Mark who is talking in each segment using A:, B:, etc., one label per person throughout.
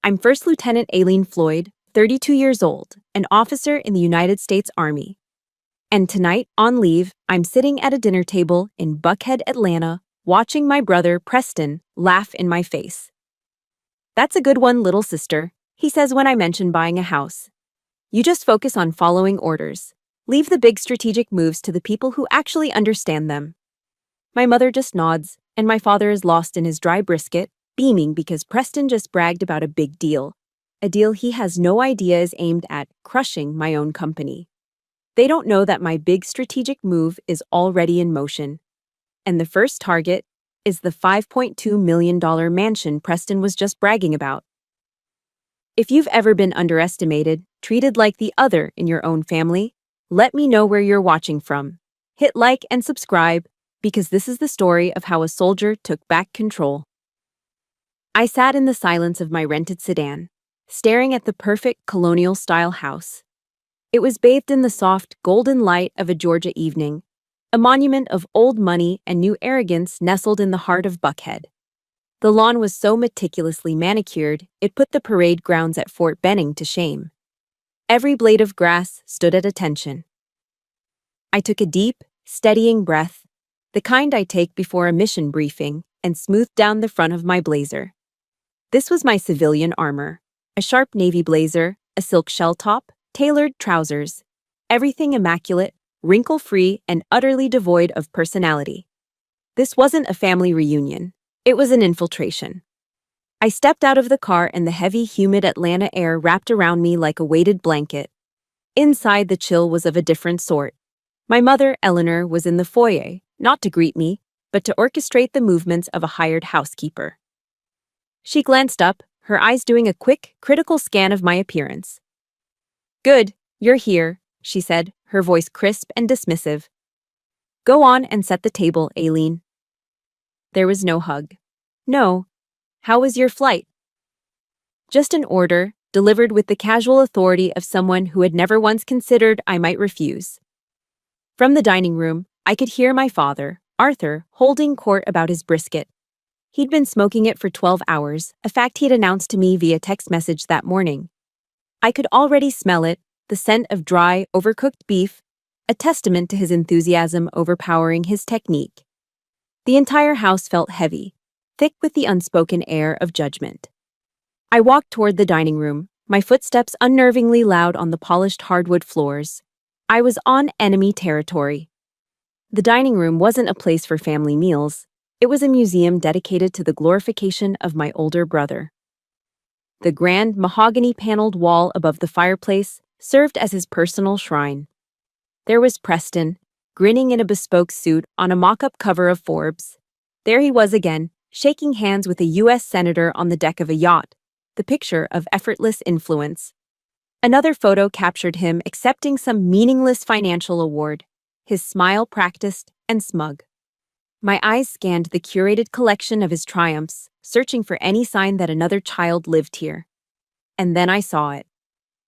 A: I'm First Lieutenant Aileen Floyd, 32 years old, an officer in the United States Army. And tonight, on leave, I'm sitting at a dinner table in Buckhead, Atlanta, watching my brother, Preston, laugh in my face. "That's a good one, little sister," he says when I mention buying a house. "You just focus on following orders. Leave the big strategic moves to the people who actually understand them." My mother just nods, and my father is lost in his dry brisket, beaming because Preston just bragged about a big deal. A deal he has no idea is aimed at crushing my own company. They don't know that my big strategic move is already in motion. And the first target is the $5.2 million mansion Preston was just bragging about. If you've ever been underestimated, treated like the other in your own family, let me know where you're watching from. Hit like and subscribe, because this is the story of how a soldier took back control. I sat in the silence of my rented sedan, staring at the perfect colonial-style house. It was bathed in the soft, golden light of a Georgia evening, a monument of old money and new arrogance nestled in the heart of Buckhead. The lawn was so meticulously manicured, it put the parade grounds at Fort Benning to shame. Every blade of grass stood at attention. I took a deep, steadying breath, the kind I take before a mission briefing, and smoothed down the front of my blazer. This was my civilian armor, a sharp navy blazer, a silk shell top, tailored trousers, everything immaculate, wrinkle-free, and utterly devoid of personality. This wasn't a family reunion. It was an infiltration. I stepped out of the car and the heavy, humid Atlanta air wrapped around me like a weighted blanket. Inside, the chill was of a different sort. My mother, Eleanor, was in the foyer, not to greet me, but to orchestrate the movements of a hired housekeeper. She glanced up, her eyes doing a quick, critical scan of my appearance. "Good, you're here," she said, her voice crisp and dismissive. "Go on and set the table, Aileen." There was no hug. "No. How was your flight?" Just an order, delivered with the casual authority of someone who had never once considered I might refuse. From the dining room, I could hear my father, Arthur, holding court about his brisket. He'd been smoking it for 12 hours, a fact he'd announced to me via text message that morning. I could already smell it, the scent of dry, overcooked beef, a testament to his enthusiasm overpowering his technique. The entire house felt heavy, thick with the unspoken air of judgment. I walked toward the dining room, my footsteps unnervingly loud on the polished hardwood floors. I was on enemy territory. The dining room wasn't a place for family meals. It was a museum dedicated to the glorification of my older brother. The grand, mahogany-paneled wall above the fireplace served as his personal shrine. There was Preston, grinning in a bespoke suit on a mock-up cover of Forbes. There he was again, shaking hands with a U.S. senator on the deck of a yacht, the picture of effortless influence. Another photo captured him accepting some meaningless financial award, his smile practiced and smug. My eyes scanned the curated collection of his triumphs, searching for any sign that another child lived here. And then I saw it.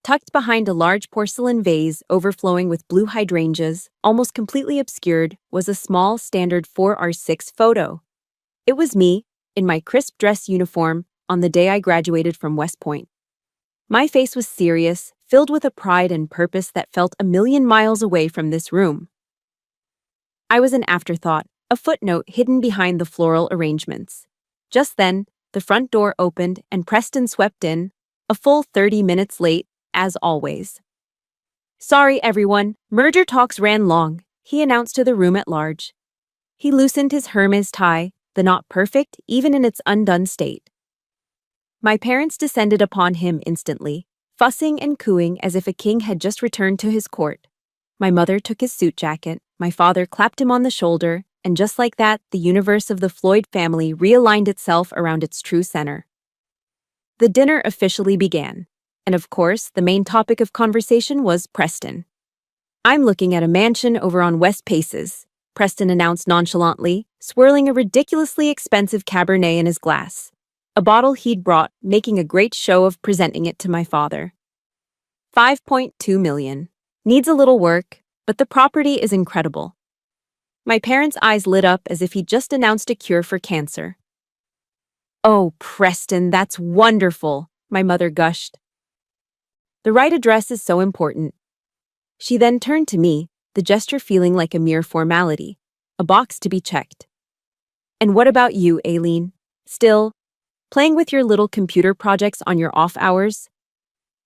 A: Tucked behind a large porcelain vase overflowing with blue hydrangeas, almost completely obscured, was a small, standard 4x6 photo. It was me, in my crisp dress uniform, on the day I graduated from West Point. My face was serious, filled with a pride and purpose that felt a million miles away from this room. I was an afterthought, a footnote hidden behind the floral arrangements. Just then, the front door opened and Preston swept in, a full 30 minutes late, as always. "Sorry, everyone, merger talks ran long," he announced to the room at large. He loosened his Hermes tie, the knot perfect even in its undone state. My parents descended upon him instantly, fussing and cooing as if a king had just returned to his court. My mother took his suit jacket, my father clapped him on the shoulder, and just like that, the universe of the Floyd family realigned itself around its true center. The dinner officially began, and of course, the main topic of conversation was Preston. "I'm looking at a mansion over on West Paces," Preston announced nonchalantly, swirling a ridiculously expensive Cabernet in his glass, a bottle he'd brought, making a great show of presenting it to my father. $5.2 million. Needs a little work, but the property is incredible. My parents' eyes lit up as if he'd just announced a cure for cancer. "Oh, Preston, that's wonderful," my mother gushed. The right address is so important. She then turned to me, the gesture feeling like a mere formality, a box to be checked. And what about you, Aileen? Still, playing with your little computer projects on your off hours?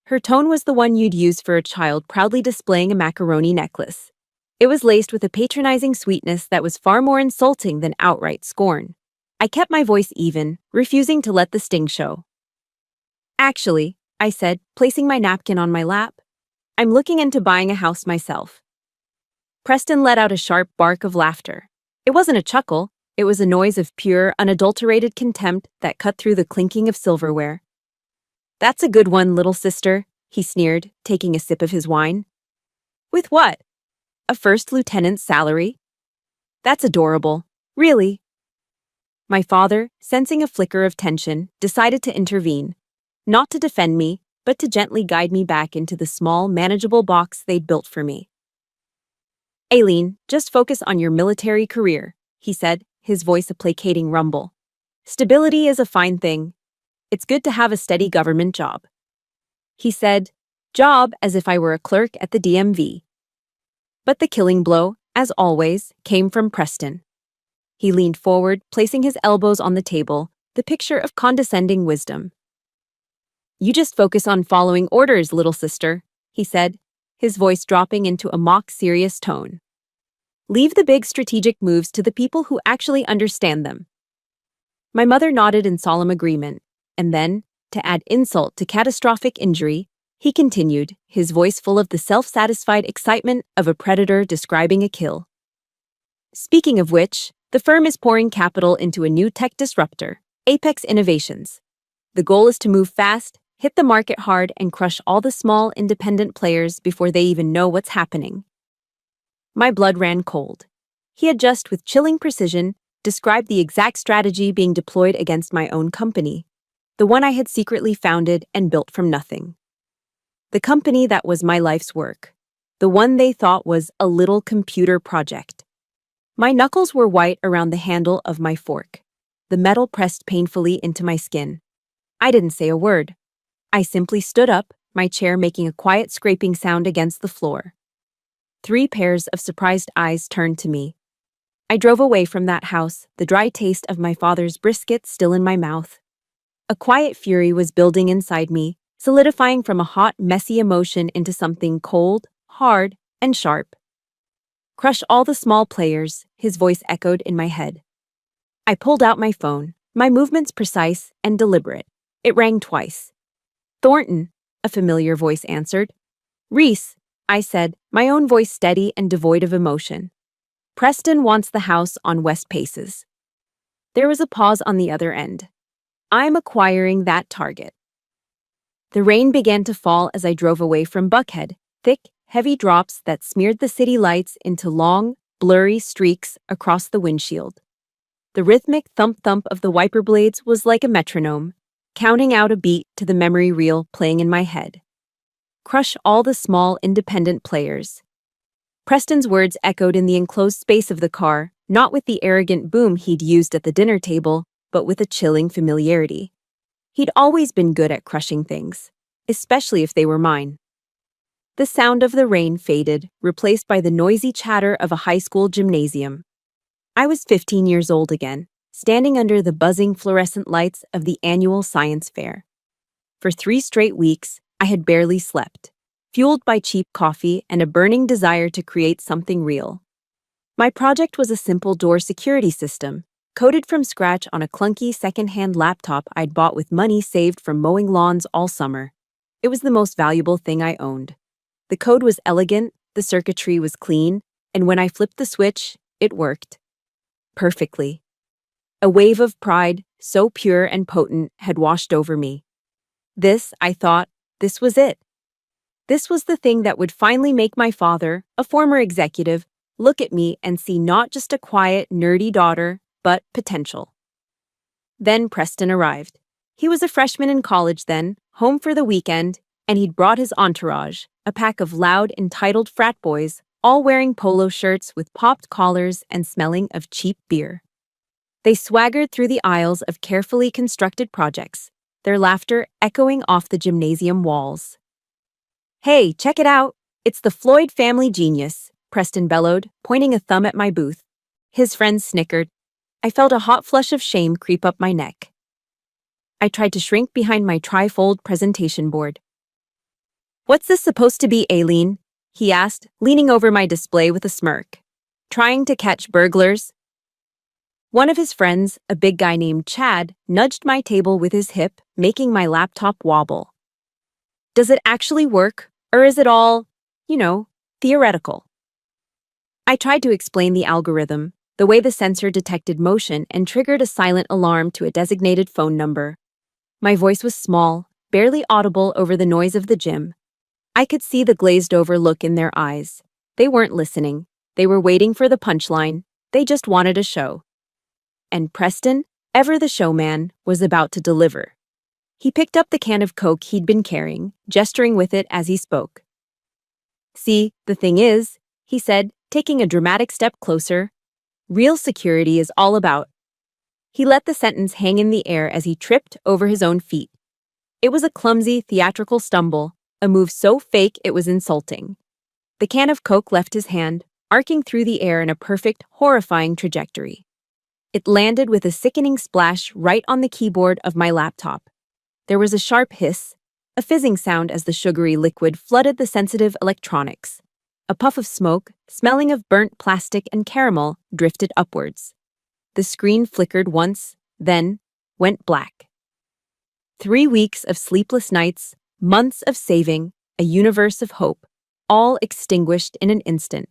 A: Her tone was the one you'd use for a child proudly displaying a macaroni necklace. It was laced with a patronizing sweetness that was far more insulting than outright scorn. I kept my voice even, refusing to let the sting show. Actually, I said, placing my napkin on my lap, I'm looking into buying a house myself. Preston let out a sharp bark of laughter. It wasn't a chuckle, it was a noise of pure, unadulterated contempt that cut through the clinking of silverware. That's a good one, little sister, he sneered, taking a sip of his wine. With what? A first lieutenant's salary? That's adorable. Really? My father, sensing a flicker of tension, decided to intervene. Not to defend me, but to gently guide me back into the small, manageable box they'd built for me. Aileen, just focus on your military career, he said, his voice a placating rumble. Stability is a fine thing. It's good to have a steady government job. He said, job as if I were a clerk at the DMV. But the killing blow, as always, came from Preston. He leaned forward, placing his elbows on the table, the picture of condescending wisdom. You just focus on following orders, little sister, he said, his voice dropping into a mock-serious tone. Leave the big strategic moves to the people who actually understand them. My mother nodded in solemn agreement, and then, to add insult to catastrophic injury, he continued, his voice full of the self-satisfied excitement of a predator describing a kill. Speaking of which, the firm is pouring capital into a new tech disruptor, Apex Innovations. The goal is to move fast, hit the market hard, and crush all the small, independent players before they even know what's happening. My blood ran cold. He had just, with chilling precision, described the exact strategy being deployed against my own company, the one I had secretly founded and built from nothing. The company that was my life's work, the one they thought was a little computer project. My knuckles were white around the handle of my fork, the metal pressed painfully into my skin. I didn't say a word. I simply stood up, my chair making a quiet scraping sound against the floor. 3 pairs of surprised eyes turned to me. I drove away from that house, the dry taste of my father's brisket still in my mouth. A quiet fury was building inside me, solidifying from a hot, messy emotion into something cold, hard, and sharp. Crush all the small players, his voice echoed in my head. I pulled out my phone, my movements precise and deliberate. It rang twice. Thornton, a familiar voice answered. Reese, I said, my own voice steady and devoid of emotion. Preston wants the house on West Paces. There was a pause on the other end. I'm acquiring that target. The rain began to fall as I drove away from Buckhead, thick, heavy drops that smeared the city lights into long, blurry streaks across the windshield. The rhythmic thump-thump of the wiper blades was like a metronome, counting out a beat to the memory reel playing in my head. Crush all the small, independent players. Preston's words echoed in the enclosed space of the car, not with the arrogant boom he'd used at the dinner table, but with a chilling familiarity. He'd always been good at crushing things, especially if they were mine. The sound of the rain faded, replaced by the noisy chatter of a high school gymnasium. I was 15 years old again, standing under the buzzing fluorescent lights of the annual science fair. For 3 straight weeks, I had barely slept, fueled by cheap coffee and a burning desire to create something real. My project was a simple door security system, coded from scratch on a clunky second-hand laptop I'd bought with money saved from mowing lawns all summer. It was the most valuable thing I owned. The code was elegant, the circuitry was clean, and when I flipped the switch, it worked. Perfectly. A wave of pride, so pure and potent, had washed over me. This, I thought, this was it. This was the thing that would finally make my father, a former executive, look at me and see not just a quiet, nerdy daughter, but potential. Then Preston arrived. He was a freshman in college then, home for the weekend, and he'd brought his entourage, a pack of loud, entitled frat boys, all wearing polo shirts with popped collars and smelling of cheap beer. They swaggered through the aisles of carefully constructed projects, their laughter echoing off the gymnasium walls. "Hey, check it out! It's the Floyd family genius," Preston bellowed, pointing a thumb at my booth. His friends snickered. I felt a hot flush of shame creep up my neck. I tried to shrink behind my trifold presentation board. "What's this supposed to be, Aileen?" he asked, leaning over my display with a smirk. "Trying to catch burglars?" One of his friends, a big guy named Chad, nudged my table with his hip, making my laptop wobble. "Does it actually work, or is it all, theoretical?" I tried to explain the algorithm, the way the sensor detected motion and triggered a silent alarm to a designated phone number. My voice was small, barely audible over the noise of the gym. I could see the glazed-over look in their eyes. They weren't listening. They were waiting for the punchline. They just wanted a show. And Preston, ever the showman, was about to deliver. He picked up the can of Coke he'd been carrying, gesturing with it as he spoke. "See, the thing is," he said, taking a dramatic step closer, "real security is all about." He let the sentence hang in the air as he tripped over his own feet. It was a clumsy, theatrical stumble, a move so fake it was insulting. The can of Coke left his hand, arcing through the air in a perfect, horrifying trajectory. It landed with a sickening splash right on the keyboard of my laptop. There was a sharp hiss, a fizzing sound as the sugary liquid flooded the sensitive electronics. A puff of smoke, smelling of burnt plastic and caramel, drifted upwards. The screen flickered once, then went black. 3 weeks of sleepless nights, months of saving, a universe of hope, all extinguished in an instant.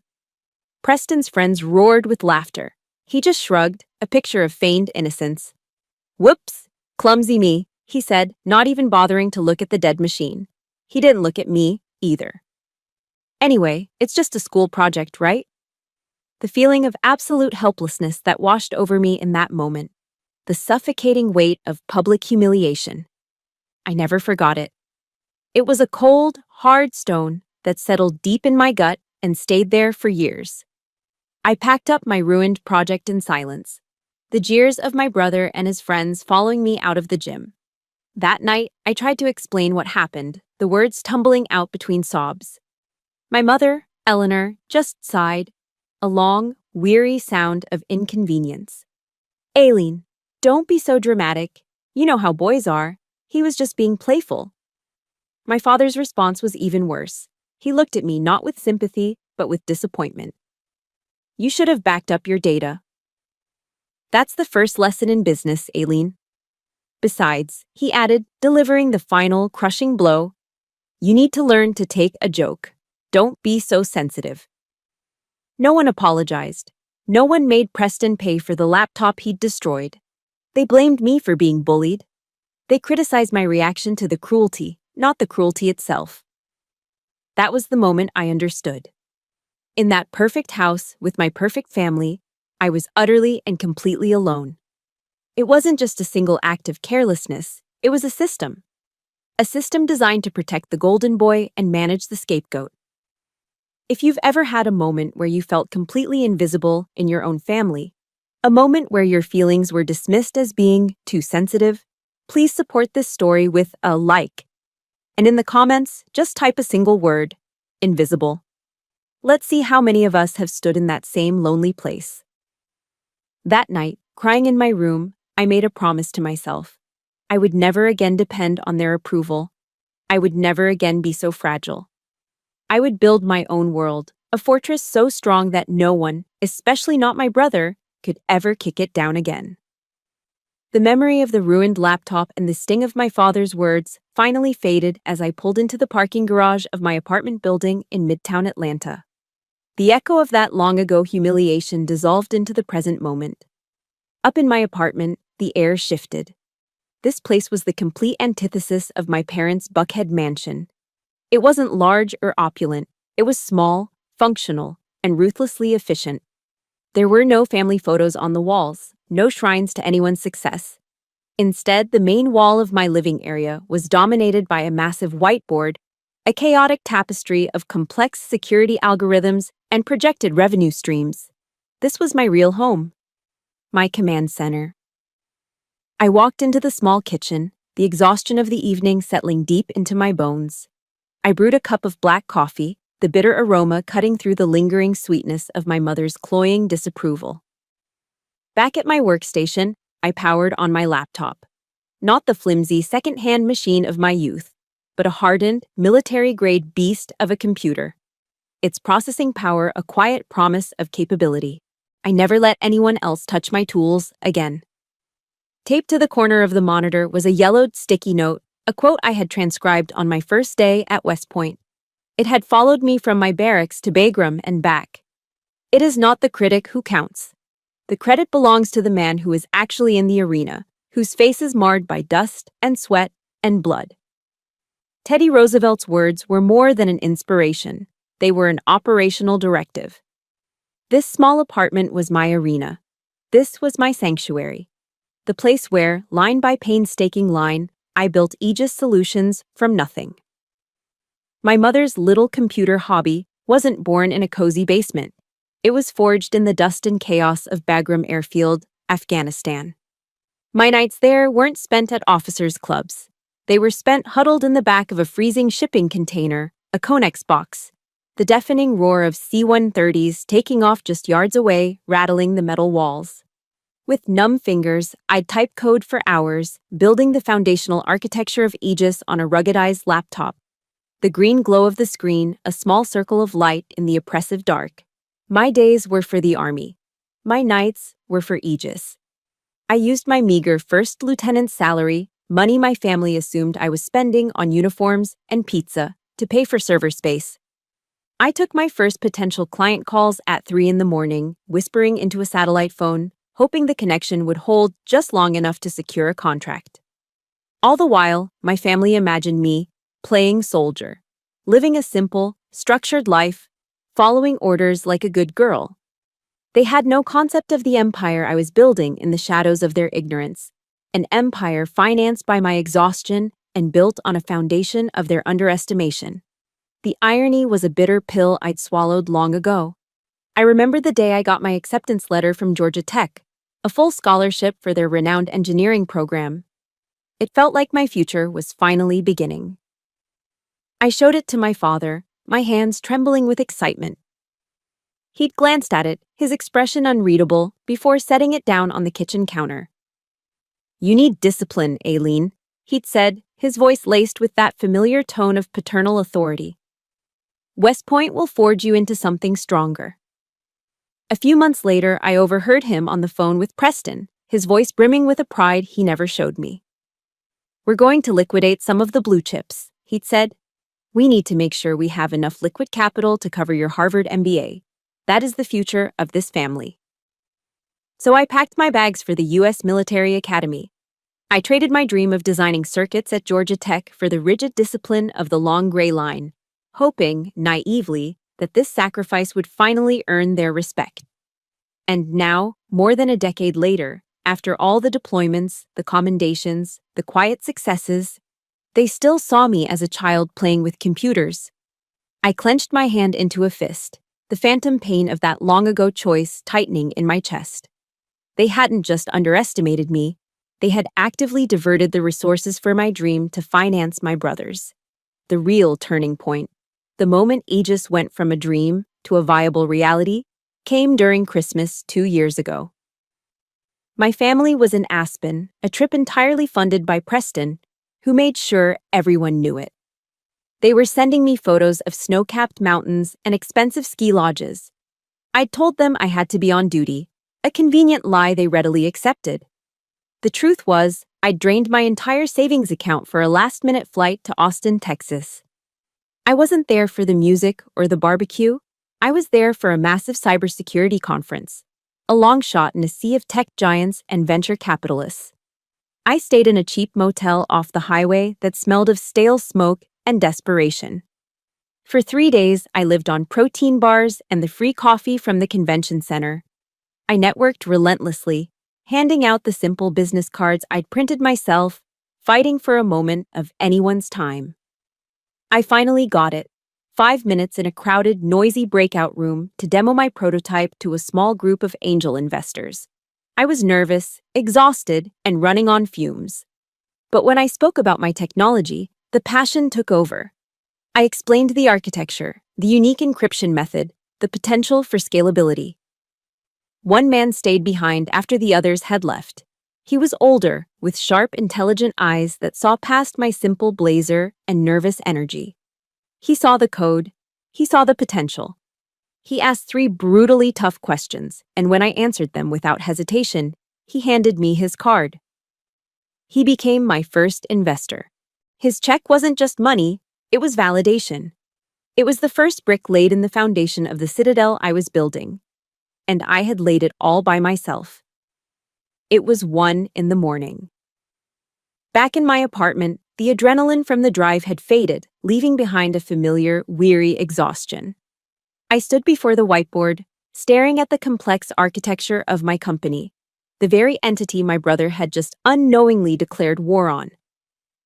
A: Preston's friends roared with laughter. He just shrugged, a picture of feigned innocence. "Whoops, clumsy me," he said, not even bothering to look at the dead machine. He didn't look at me, either. "Anyway, it's just a school project, right?" The feeling of absolute helplessness that washed over me in that moment. The suffocating weight of public humiliation. I never forgot it. It was a cold, hard stone that settled deep in my gut and stayed there for years. I packed up my ruined project in silence, the jeers of my brother and his friends following me out of the gym. That night, I tried to explain what happened, the words tumbling out between sobs. My mother, Eleanor, just sighed, a long, weary sound of inconvenience. "Aileen, don't be so dramatic. You know how boys are. He was just being playful." My father's response was even worse. He looked at me not with sympathy, but with disappointment. "You should have backed up your data." "That's the first lesson in business, Aileen." Besides, he added, delivering the final, crushing blow, "you need to learn to take a joke. Don't be so sensitive." No one apologized. No one made Preston pay for the laptop he'd destroyed. They blamed me for being bullied. They criticized my reaction to the cruelty, not the cruelty itself. That was the moment I understood. In that perfect house with my perfect family, I was utterly and completely alone. It wasn't just a single act of carelessness, it was a system. A system designed to protect the golden boy and manage the scapegoat. If you've ever had a moment where you felt completely invisible in your own family, a moment where your feelings were dismissed as being too sensitive, please support this story with a like. And in the comments, just type a single word, invisible. Let's see how many of us have stood in that same lonely place. That night, crying in my room, I made a promise to myself. I would never again depend on their approval. I would never again be so fragile. I would build my own world, a fortress so strong that no one, especially not my brother, could ever kick it down again. The memory of the ruined laptop and the sting of my father's words finally faded as I pulled into the parking garage of my apartment building in Midtown Atlanta. The echo of that long-ago humiliation dissolved into the present moment. Up in my apartment, the air shifted. This place was the complete antithesis of my parents' Buckhead mansion. It wasn't large or opulent. It was small, functional, and ruthlessly efficient. There were no family photos on the walls, no shrines to anyone's success. Instead, the main wall of my living area was dominated by a massive whiteboard, a chaotic tapestry of complex security algorithms and projected revenue streams. This was my real home, my command center. I walked into the small kitchen, the exhaustion of the evening settling deep into my bones. I brewed a cup of black coffee, the bitter aroma cutting through the lingering sweetness of my mother's cloying disapproval. Back at my workstation, I powered on my laptop. Not the flimsy second-hand machine of my youth, but a hardened, military-grade beast of a computer. Its processing power a quiet promise of capability. I never let anyone else touch my tools again. Taped to the corner of the monitor was a yellowed sticky note, a quote I had transcribed on my first day at West Point. It had followed me from my barracks to Bagram and back. It is not the critic who counts. The credit belongs to the man who is actually in the arena, whose face is marred by dust and sweat and blood. Teddy Roosevelt's words were more than an inspiration. They were an operational directive. This small apartment was my arena. This was my sanctuary. The place where, line by painstaking line, I built Aegis solutions from nothing. My mother's little computer hobby wasn't born in a cozy basement. It was forged in the dust and chaos of Bagram Airfield, Afghanistan. My nights there weren't spent at officers' clubs. They were spent huddled in the back of a freezing shipping container, a Conex box, the deafening roar of C-130s taking off just yards away, rattling the metal walls. With numb fingers, I'd type code for hours, building the foundational architecture of Aegis on a ruggedized laptop. The green glow of the screen, a small circle of light in the oppressive dark. My days were for the Army. My nights were for Aegis. I used my meager first lieutenant's salary, money my family assumed I was spending on uniforms and pizza, to pay for server space. I took my first potential client calls at 3 a.m, whispering into a satellite phone, hoping the connection would hold just long enough to secure a contract. All the while, my family imagined me playing soldier, living a simple, structured life, following orders like a good girl. They had no concept of the empire I was building in the shadows of their ignorance, an empire financed by my exhaustion and built on a foundation of their underestimation. The irony was a bitter pill I'd swallowed long ago. I remember the day I got my acceptance letter from Georgia Tech, a full scholarship for their renowned engineering program. It felt like my future was finally beginning. I showed it to my father, my hands trembling with excitement. He'd glanced at it, his expression unreadable, before setting it down on the kitchen counter. "You need discipline, Aileen," he'd said, his voice laced with that familiar tone of paternal authority. "West Point will forge you into something stronger." A few months later, I overheard him on the phone with Preston, his voice brimming with a pride he never showed me. "We're going to liquidate some of the blue chips," he'd said. "We need to make sure we have enough liquid capital to cover your Harvard MBA. That is the future of this family." So I packed my bags for the U.S. Military Academy. I traded my dream of designing circuits at Georgia Tech for the rigid discipline of the long gray line, hoping, naively, that this sacrifice would finally earn their respect. And now, more than a decade later, after all the deployments, the commendations, the quiet successes, they still saw me as a child playing with computers. I clenched my hand into a fist, the phantom pain of that long-ago choice tightening in my chest. They hadn't just underestimated me, they had actively diverted the resources for my dream to finance my brother's. The real turning point, the moment Aegis went from a dream to a viable reality, came during Christmas 2 years ago. My family was in Aspen, a trip entirely funded by Preston, who made sure everyone knew it. They were sending me photos of snow-capped mountains and expensive ski lodges. I'd told them I had to be on duty, a convenient lie they readily accepted. The truth was, I'd drained my entire savings account for a last-minute flight to Austin, Texas. I wasn't there for the music or the barbecue. I was there for a massive cybersecurity conference, a long shot in a sea of tech giants and venture capitalists. I stayed in a cheap motel off the highway that smelled of stale smoke and desperation. For 3 days, I lived on protein bars and the free coffee from the convention center. I networked relentlessly, handing out the simple business cards I'd printed myself, fighting for a moment of anyone's time. I finally got it, 5 minutes in a crowded, noisy breakout room to demo my prototype to a small group of angel investors. I was nervous, exhausted, and running on fumes. But when I spoke about my technology, the passion took over. I explained the architecture, the unique encryption method, the potential for scalability. One man stayed behind after the others had left. He was older, with sharp, intelligent eyes that saw past my simple blazer and nervous energy. He saw the code. He saw the potential. He asked 3 brutally tough questions, and when I answered them without hesitation, he handed me his card. He became my first investor. His check wasn't just money, it was validation. It was the first brick laid in the foundation of the citadel I was building. And I had laid it all by myself. It was 1 in the morning. Back in my apartment, the adrenaline from the drive had faded, leaving behind a familiar, weary exhaustion. I stood before the whiteboard, staring at the complex architecture of my company, the very entity my brother had just unknowingly declared war on.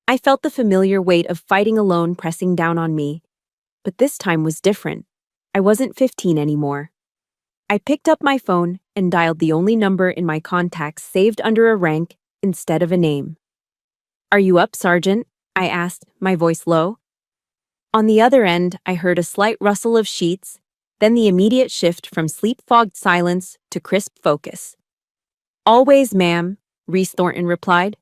A: I felt the familiar weight of fighting alone pressing down on me. But this time was different. I wasn't 15 anymore. I picked up my phone and dialed the only number in my contacts saved under a rank instead of a name. "Are you up, Sergeant?" I asked, my voice low. On the other end, I heard a slight rustle of sheets, then the immediate shift from sleep-fogged silence to crisp focus. "Always, ma'am," Reese Thornton replied.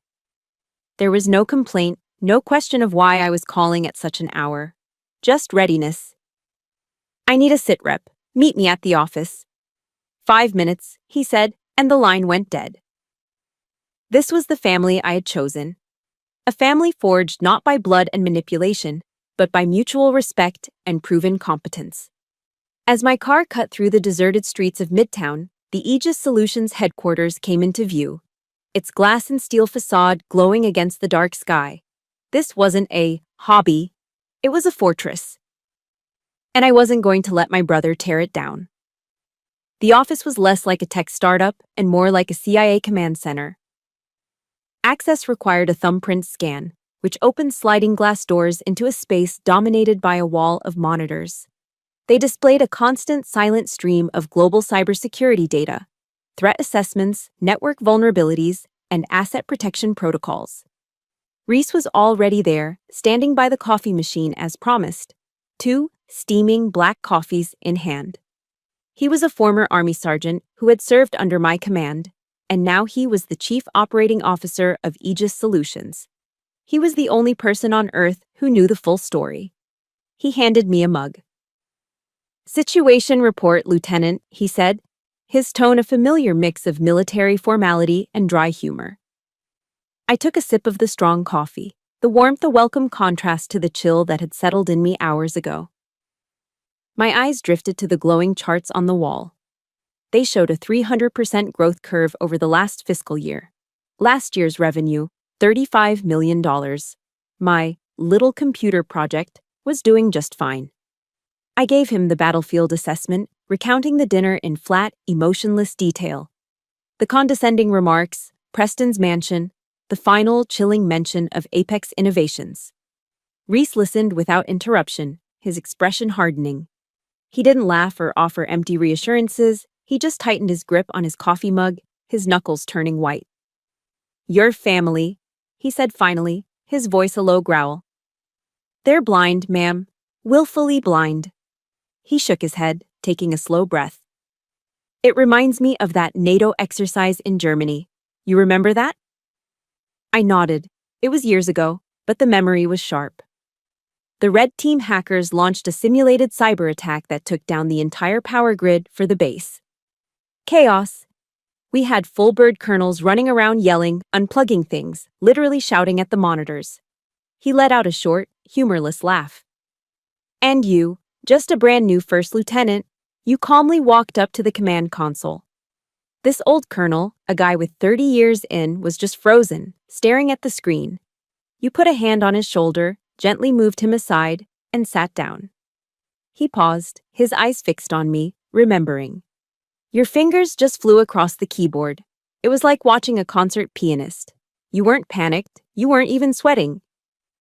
A: There was no complaint, no question of why I was calling at such an hour. Just readiness. "I need a sit rep. Meet me at the office." 5 minutes, he said, and the line went dead. This was the family I had chosen. A family forged not by blood and manipulation, but by mutual respect and proven competence. As my car cut through the deserted streets of Midtown, the Aegis Solutions headquarters came into view, its glass and steel facade glowing against the dark sky. This wasn't a hobby, it was a fortress. And I wasn't going to let my brother tear it down. The office was less like a tech startup and more like a CIA command center. Access required a thumbprint scan, which opened sliding glass doors into a space dominated by a wall of monitors. They displayed a constant, silent stream of global cybersecurity data, threat assessments, network vulnerabilities, and asset protection protocols. Reese was already there, standing by the coffee machine as promised, 2 steaming black coffees in hand. He was a former Army sergeant who had served under my command, and now he was the Chief Operating Officer of Aegis Solutions. He was the only person on Earth who knew the full story. He handed me a mug. "Situation report, Lieutenant," he said, his tone a familiar mix of military formality and dry humor. I took a sip of the strong coffee, the warmth a welcome contrast to the chill that had settled in me hours ago. My eyes drifted to the glowing charts on the wall. They showed a 300% growth curve over the last fiscal year. Last year's revenue, $35 million. My little computer project was doing just fine. I gave him the battlefield assessment, recounting the dinner in flat, emotionless detail. The condescending remarks, Preston's mansion, the final chilling mention of Apex Innovations. Reese listened without interruption, his expression hardening. He didn't laugh or offer empty reassurances, he just tightened his grip on his coffee mug, his knuckles turning white. "Your family," he said finally, his voice a low growl. "They're blind, ma'am. Willfully blind." He shook his head, taking a slow breath. "It reminds me of that NATO exercise in Germany. You remember that?" I nodded. It was years ago, but the memory was sharp. The Red Team hackers launched a simulated cyber attack that took down the entire power grid for the base. Chaos. We had full-bird colonels running around yelling, unplugging things, literally shouting at the monitors. He let out a short, humorless laugh. "And you, just a brand new first lieutenant, you calmly walked up to the command console." This old colonel, a guy with 30 years in, was just frozen, staring at the screen. You put a hand on his shoulder, gently moved him aside, and sat down. He paused, his eyes fixed on me, remembering. Your fingers just flew across the keyboard. It was like watching a concert pianist. You weren't panicked, you weren't even sweating.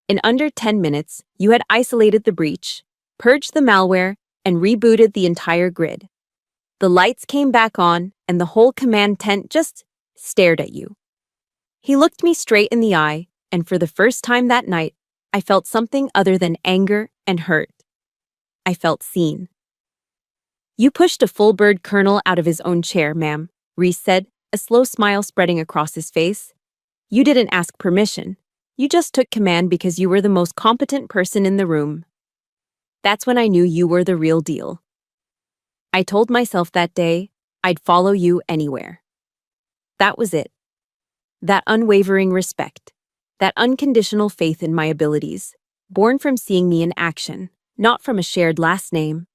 A: In under 10 minutes, you had isolated the breach, purged the malware, and rebooted the entire grid. The lights came back on, and the whole command tent just stared at you. He looked me straight in the eye, and for the first time that night, I felt something other than anger and hurt. I felt seen. "You pushed a full-bird colonel out of his own chair, ma'am," Reese said, a slow smile spreading across his face. "You didn't ask permission. You just took command because you were the most competent person in the room. That's when I knew you were the real deal. I told myself that day I'd follow you anywhere." That was it. That unwavering respect. That unconditional faith in my abilities, born from seeing me in action, not from a shared last name.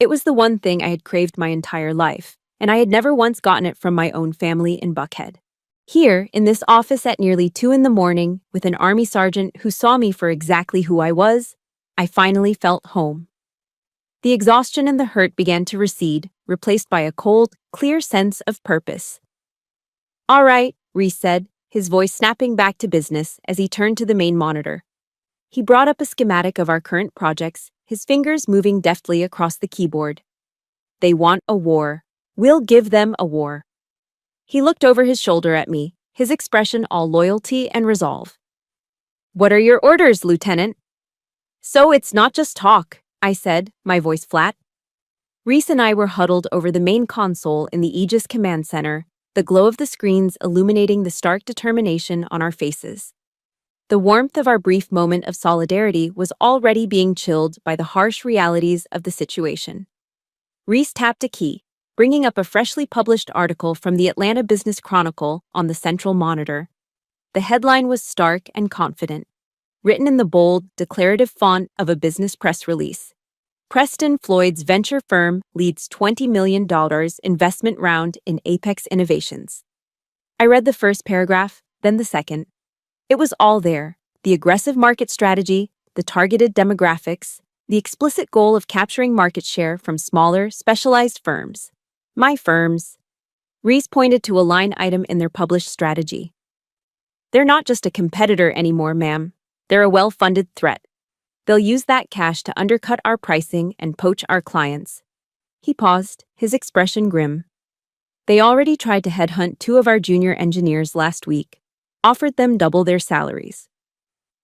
A: It was the one thing I had craved my entire life, and I had never once gotten it from my own family in Buckhead. Here, in this office at nearly 2 a.m, with an army sergeant who saw me for exactly who I was, I finally felt home. The exhaustion and the hurt began to recede, replaced by a cold, clear sense of purpose. "All right," Reese said, his voice snapping back to business as he turned to the main monitor. He brought up a schematic of our current projects, his fingers moving deftly across the keyboard. "They want a war. We'll give them a war." He looked over his shoulder at me, his expression all loyalty and resolve. "What are your orders, Lieutenant?" "So it's not just talk," I said, my voice flat. Reese and I were huddled over the main console in the Aegis Command Center, the glow of the screens illuminating the stark determination on our faces. The warmth of our brief moment of solidarity was already being chilled by the harsh realities of the situation. Reese tapped a key, bringing up a freshly published article from the Atlanta Business Chronicle on the central monitor. The headline was stark and confident, written in the bold, declarative font of a business press release. "Preston Floyd's venture firm leads $20 million investment round in Apex Innovations." I read the first paragraph, then the second. It was all there: the aggressive market strategy, the targeted demographics, the explicit goal of capturing market share from smaller, specialized firms. My firms. Reese pointed to a line item in their published strategy. "They're not just a competitor anymore, ma'am. They're a well-funded threat. They'll use that cash to undercut our pricing and poach our clients." He paused, his expression grim. "They already tried to headhunt 2 of our junior engineers last week, offered them double their salaries."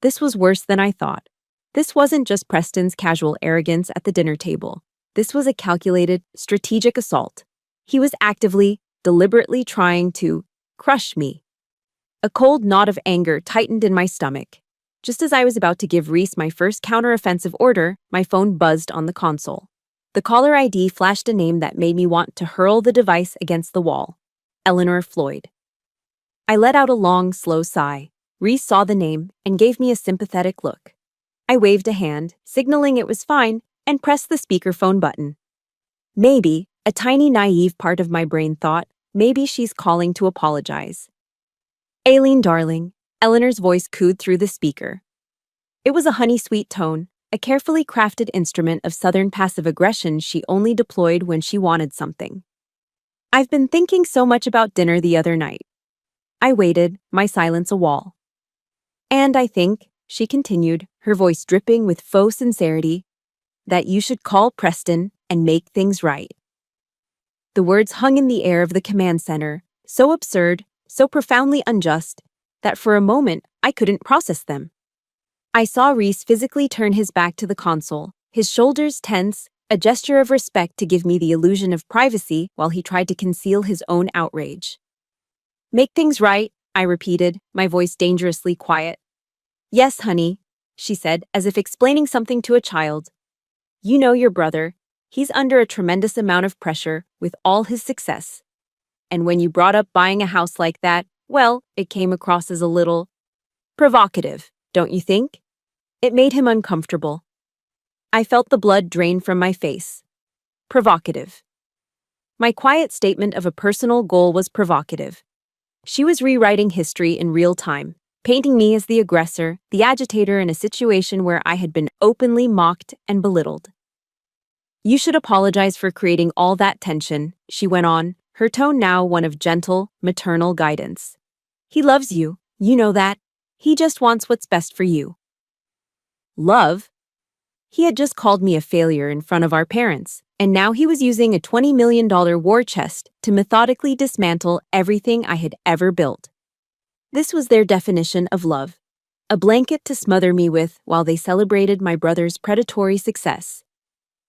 A: This was worse than I thought. This wasn't just Preston's casual arrogance at the dinner table. This was a calculated, strategic assault. He was actively, deliberately trying to crush me. A cold knot of anger tightened in my stomach. Just as I was about to give Reese my first counteroffensive order, my phone buzzed on the console. The caller ID flashed a name that made me want to hurl the device against the wall: Eleanor Floyd. I let out a long, slow sigh. Reese saw the name and gave me a sympathetic look. I waved a hand, signaling it was fine, and pressed the speakerphone button. Maybe, a tiny naive part of my brain thought, maybe she's calling to apologize. "Aileen, darling," Eleanor's voice cooed through the speaker. It was a honey-sweet tone, a carefully crafted instrument of Southern passive aggression she only deployed when she wanted something. "I've been thinking so much about dinner the other night." I waited, my silence a wall. "And I think," she continued, her voice dripping with faux sincerity, "that you should call Preston and make things right." The words hung in the air of the command center, so absurd, so profoundly unjust, that for a moment I couldn't process them. I saw Reese physically turn his back to the console, his shoulders tense, a gesture of respect to give me the illusion of privacy while he tried to conceal his own outrage. "Make things right," I repeated, my voice dangerously quiet. "Yes, honey," she said, as if explaining something to a child. "You know your brother. He's under a tremendous amount of pressure with all his success. And when you brought up buying a house like that, well, it came across as a little provocative, don't you think?" It made him uncomfortable. I felt the blood drain from my face. Provocative. My quiet statement of a personal goal was provocative. She was rewriting history in real time, painting me as the aggressor, the agitator in a situation where I had been openly mocked and belittled. "You should apologize for creating all that tension," she went on, her tone now one of gentle, maternal guidance. "He loves you, you know that. He just wants what's best for you." Love? He had just called me a failure in front of our parents, and now he was using a $20 million war chest to methodically dismantle everything I had ever built. This was their definition of love, a blanket to smother me with while they celebrated my brother's predatory success.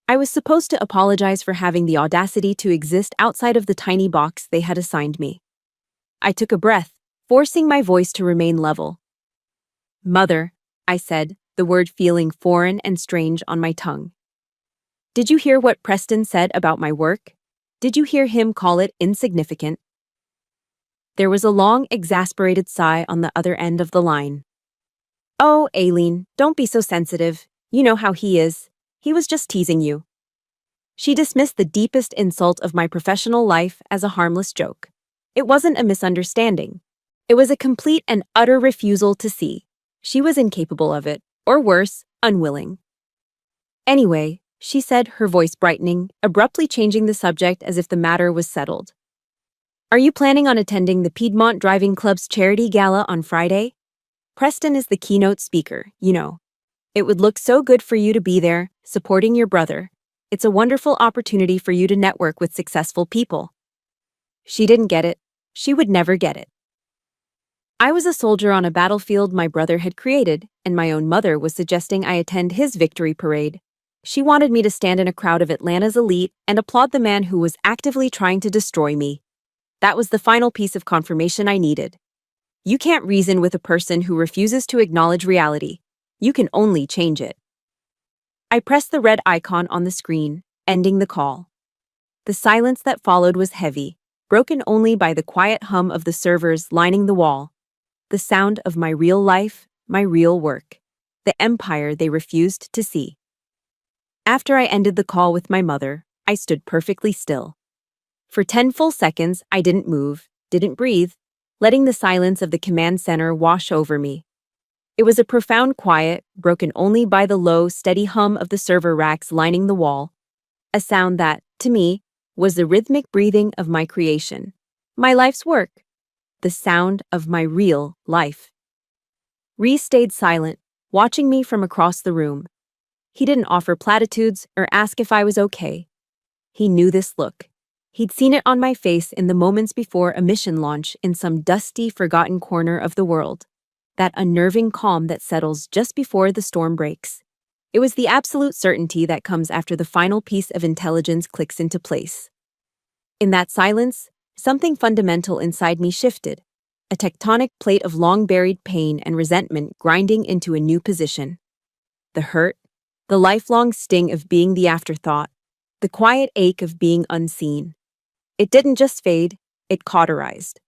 A: I was supposed to apologize for having the audacity to exist outside of the tiny box they had assigned me. I took a breath, forcing my voice to remain level. "Mother," I said, the word feeling foreign and strange on my tongue. "Did you hear what Preston said about my work? Did you hear him call it insignificant?" There was a long, exasperated sigh on the other end of the line. "Oh, Aileen, don't be so sensitive. You know how he is. He was just teasing you." She dismissed the deepest insult of my professional life as a harmless joke. It wasn't a misunderstanding. It was a complete and utter refusal to see. She was incapable of it, or worse, unwilling. "Anyway," she said, her voice brightening, abruptly changing the subject as if the matter was settled. "Are you planning on attending the Piedmont Driving Club's charity gala on Friday? Preston is the keynote speaker, you know. It would look so good for you to be there, supporting your brother. It's a wonderful opportunity for you to network with successful people." She didn't get it. She would never get it. I was a soldier on a battlefield my brother had created, and my own mother was suggesting I attend his victory parade. She wanted me to stand in a crowd of Atlanta's elite and applaud the man who was actively trying to destroy me. That was the final piece of confirmation I needed. You can't reason with a person who refuses to acknowledge reality. You can only change it. I pressed the red icon on the screen, ending the call. The silence that followed was heavy, broken only by the quiet hum of the servers lining the wall. The sound of my real life, my real work. The empire they refused to see. After I ended the call with my mother, I stood perfectly still. For 10 full seconds, I didn't move, didn't breathe, letting the silence of the command center wash over me. It was a profound quiet, broken only by the low, steady hum of the server racks lining the wall, a sound that, to me, was the rhythmic breathing of my creation, my life's work, the sound of my real life. Reese stayed silent, watching me from across the room. He didn't offer platitudes or ask if I was okay. He knew this look. He'd seen it on my face in the moments before a mission launch in some dusty, forgotten corner of the world. That unnerving calm that settles just before the storm breaks. It was the absolute certainty that comes after the final piece of intelligence clicks into place. In that silence, something fundamental inside me shifted, a tectonic plate of long-buried pain and resentment grinding into a new position. The hurt, the lifelong sting of being the afterthought, the quiet ache of being unseen. It didn't just fade, it cauterized.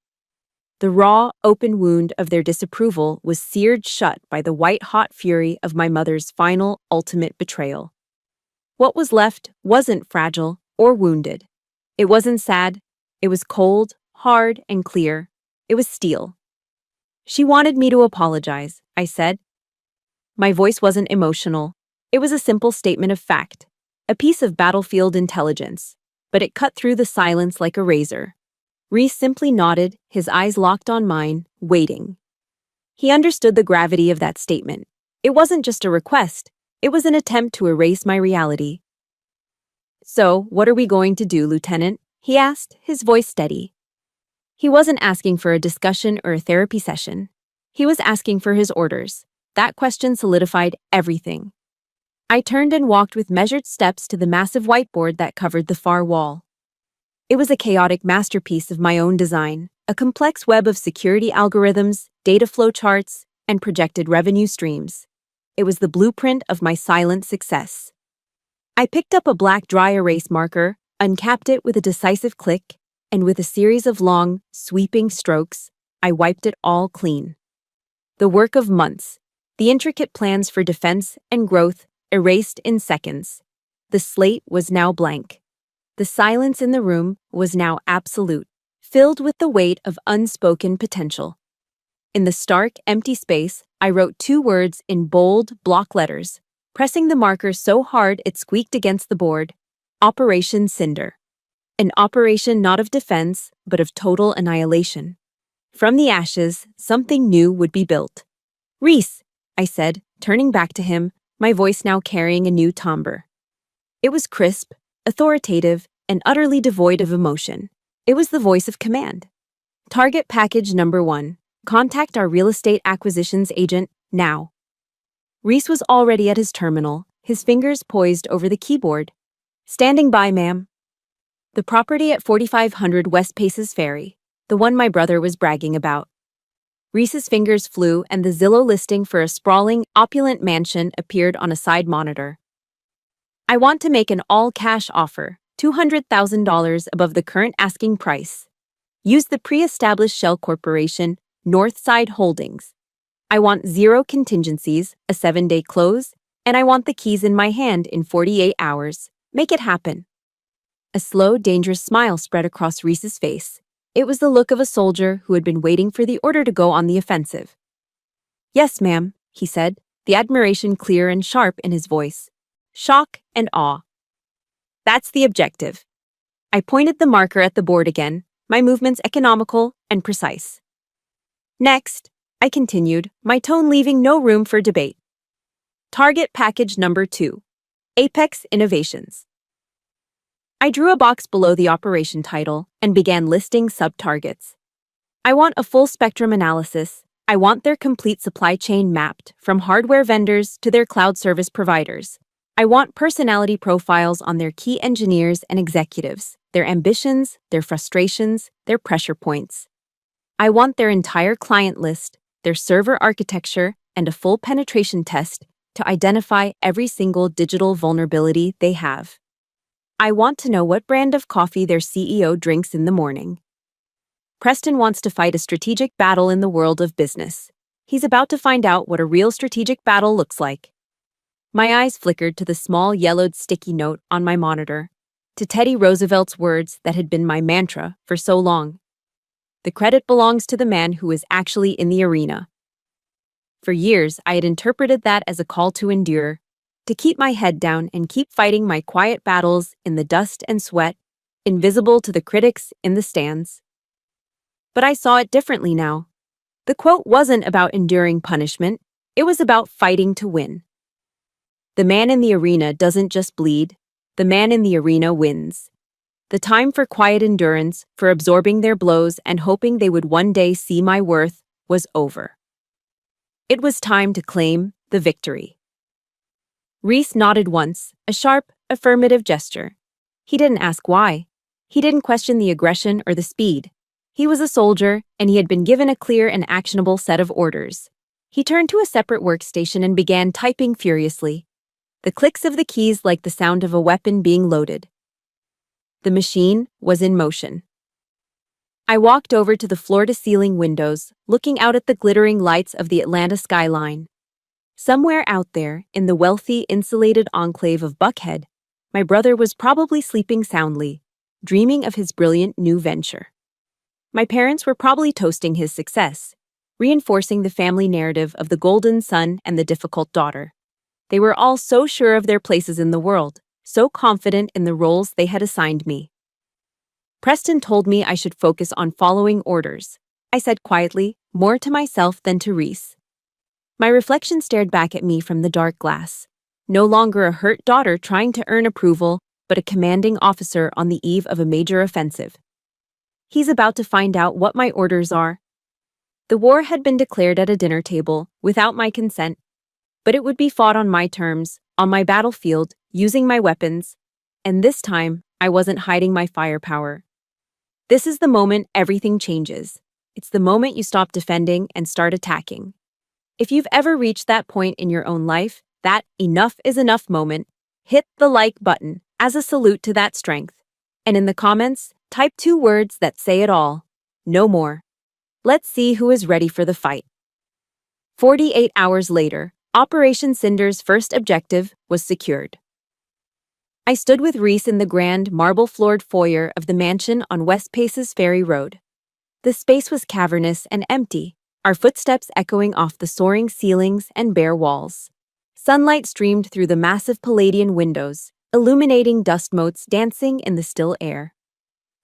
A: The raw, open wound of their disapproval was seared shut by the white-hot fury of my mother's final, ultimate betrayal. What was left wasn't fragile or wounded. It wasn't sad. It was cold, hard, and clear. It was steel. "She wanted me to apologize," I said. My voice wasn't emotional. It was a simple statement of fact, a piece of battlefield intelligence, but it cut through the silence like a razor. Reese simply nodded, his eyes locked on mine, waiting. He understood the gravity of that statement. It wasn't just a request. It was an attempt to erase my reality. "So, what are we going to do, Lieutenant?" he asked, his voice steady. He wasn't asking for a discussion or a therapy session. He was asking for his orders. That question solidified everything. I turned and walked with measured steps to the massive whiteboard that covered the far wall. It was a chaotic masterpiece of my own design, a complex web of security algorithms, data flow charts, and projected revenue streams. It was the blueprint of my silent success. I picked up a black dry erase marker, uncapped it with a decisive click, and with a series of long, sweeping strokes, I wiped it all clean. The work of months, the intricate plans for defense and growth erased in seconds. The slate was now blank. The silence in the room was now absolute, filled with the weight of unspoken potential. In the stark, empty space, I wrote 2 words in bold, block letters, pressing the marker so hard it squeaked against the board: Operation Cinder. An operation not of defense, but of total annihilation. From the ashes, something new would be built. "Reese," I said, turning back to him, my voice now carrying a new timbre. It was crisp, authoritative, and utterly devoid of emotion. It was the voice of command. "Target package number 1. Contact our real estate acquisitions agent Now. Reese was already at his terminal, his fingers poised over the keyboard. Standing by, ma'am. The property at 4500 West Paces Ferry, the one my brother was bragging about. Reese's fingers flew and the Zillow listing for a sprawling, opulent mansion appeared on a side monitor. I want to make an all-cash offer, $200,000 above the current asking price. Use the pre-established shell corporation, Northside Holdings. I want 0 contingencies, a 7-day close, and I want the keys in my hand in 48 hours. Make it happen. A slow, dangerous smile spread across Reese's face. It was the look of a soldier who had been waiting for the order to go on the offensive. Yes, ma'am, he said, the admiration clear and sharp in his voice. Shock and awe. That's the objective. I pointed the marker at the board again, my movements economical and precise. Next, I continued, my tone leaving no room for debate. Target package number 2. Apex Innovations. I drew a box below the operation title and began listing sub-targets. I want a full-spectrum analysis. I want their complete supply chain mapped, from hardware vendors to their cloud service providers. I want personality profiles on their key engineers and executives, their ambitions, their frustrations, their pressure points. I want their entire client list, their server architecture, and a full penetration test to identify every single digital vulnerability they have. I want to know what brand of coffee their CEO drinks in the morning. Preston wants to fight a strategic battle in the world of business. He's about to find out what a real strategic battle looks like. My eyes flickered to the small yellowed sticky note on my monitor, to Teddy Roosevelt's words that had been my mantra for so long. The credit belongs to the man who is actually in the arena. For years, I had interpreted that as a call to endure, to keep my head down and keep fighting my quiet battles in the dust and sweat, invisible to the critics in the stands. But I saw it differently now. The quote wasn't about enduring punishment, it was about fighting to win. The man in the arena doesn't just bleed, the man in the arena wins. The time for quiet endurance, for absorbing their blows and hoping they would one day see my worth, was over. It was time to claim the victory. Reese nodded once, a sharp, affirmative gesture. He didn't ask why. He didn't question the aggression or the speed. He was a soldier, and he had been given a clear and actionable set of orders. He turned to a separate workstation and began typing furiously. The clicks of the keys like the sound of a weapon being loaded. The machine was in motion. I walked over to the floor-to-ceiling windows, looking out at the glittering lights of the Atlanta skyline. Somewhere out there, in the wealthy, insulated enclave of Buckhead, my brother was probably sleeping soundly, dreaming of his brilliant new venture. My parents were probably toasting his success, reinforcing the family narrative of the golden son and the difficult daughter. They were all so sure of their places in the world, so confident in the roles they had assigned me. Preston told me I should focus on following orders, I said quietly, more to myself than to Reese. My reflection stared back at me from the dark glass. No longer a hurt daughter trying to earn approval, but a commanding officer on the eve of a major offensive. He's about to find out what my orders are. The war had been declared at a dinner table, without my consent, but it would be fought on my terms, on my battlefield, using my weapons, and this time, I wasn't hiding my firepower. This is the moment everything changes. It's the moment you stop defending and start attacking. If you've ever reached that point in your own life, that enough is enough moment, hit the like button as a salute to that strength. And in the comments, type 2 words that say it all. No more. Let's see who is ready for the fight. 48 hours later, Operation Cinder's first objective was secured. I stood with Reese in the grand, marble-floored foyer of the mansion on West Paces Ferry Road. The space was cavernous and empty, our footsteps echoing off the soaring ceilings and bare walls. Sunlight streamed through the massive Palladian windows, illuminating dust motes dancing in the still air.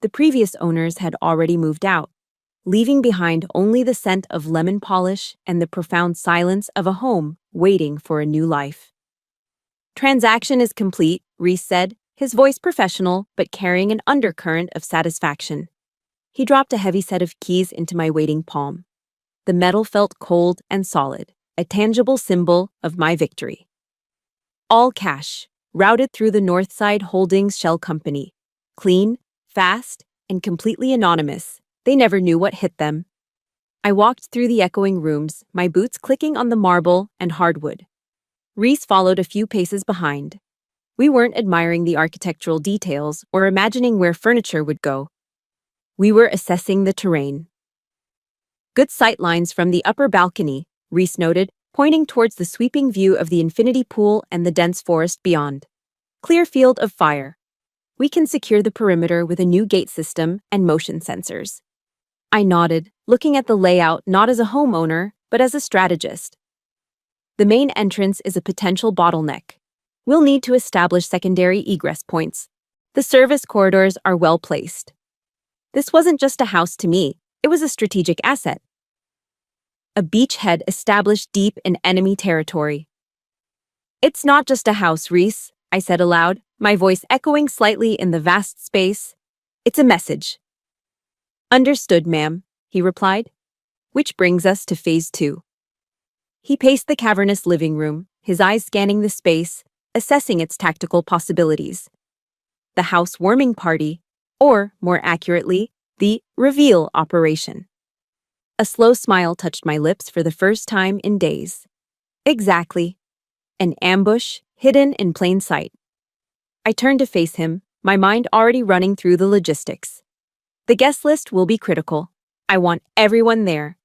A: The previous owners had already moved out, leaving behind only the scent of lemon polish and the profound silence of a home waiting for a new life. Transaction is complete, Reese said, his voice professional but carrying an undercurrent of satisfaction. He dropped a heavy set of keys into my waiting palm. The metal felt cold and solid. a tangible symbol of my victory. All cash, routed through the Northside Holdings Shell Company. Clean, fast, and completely anonymous. They never knew what hit them. I walked through the echoing rooms, my boots clicking on the marble and hardwood. Reese followed a few paces behind. We weren't admiring the architectural details or imagining where furniture would go. We were assessing the terrain. Good sight lines from the upper balcony, Reese noted, pointing towards the sweeping view of the infinity pool and the dense forest beyond. Clear field of fire. We can secure the perimeter with a new gate system and motion sensors. I nodded, looking at the layout not as a homeowner, but as a strategist. The main entrance is a potential bottleneck. We'll need to establish secondary egress points. The service corridors are well placed. This wasn't just a house to me, it was a strategic asset. A beachhead established deep in enemy territory. It's not just a house, Reese, I said aloud, my voice echoing slightly in the vast space. It's a message. Understood, ma'am, he replied. Which brings us to phase 2. He paced the cavernous living room, his eyes scanning the space, assessing its tactical possibilities. The housewarming party, or, more accurately, the reveal operation. A slow smile touched my lips for the first time in days. Exactly. An ambush, hidden in plain sight. I turned to face him, my mind already running through the logistics. The guest list will be critical. I want everyone there.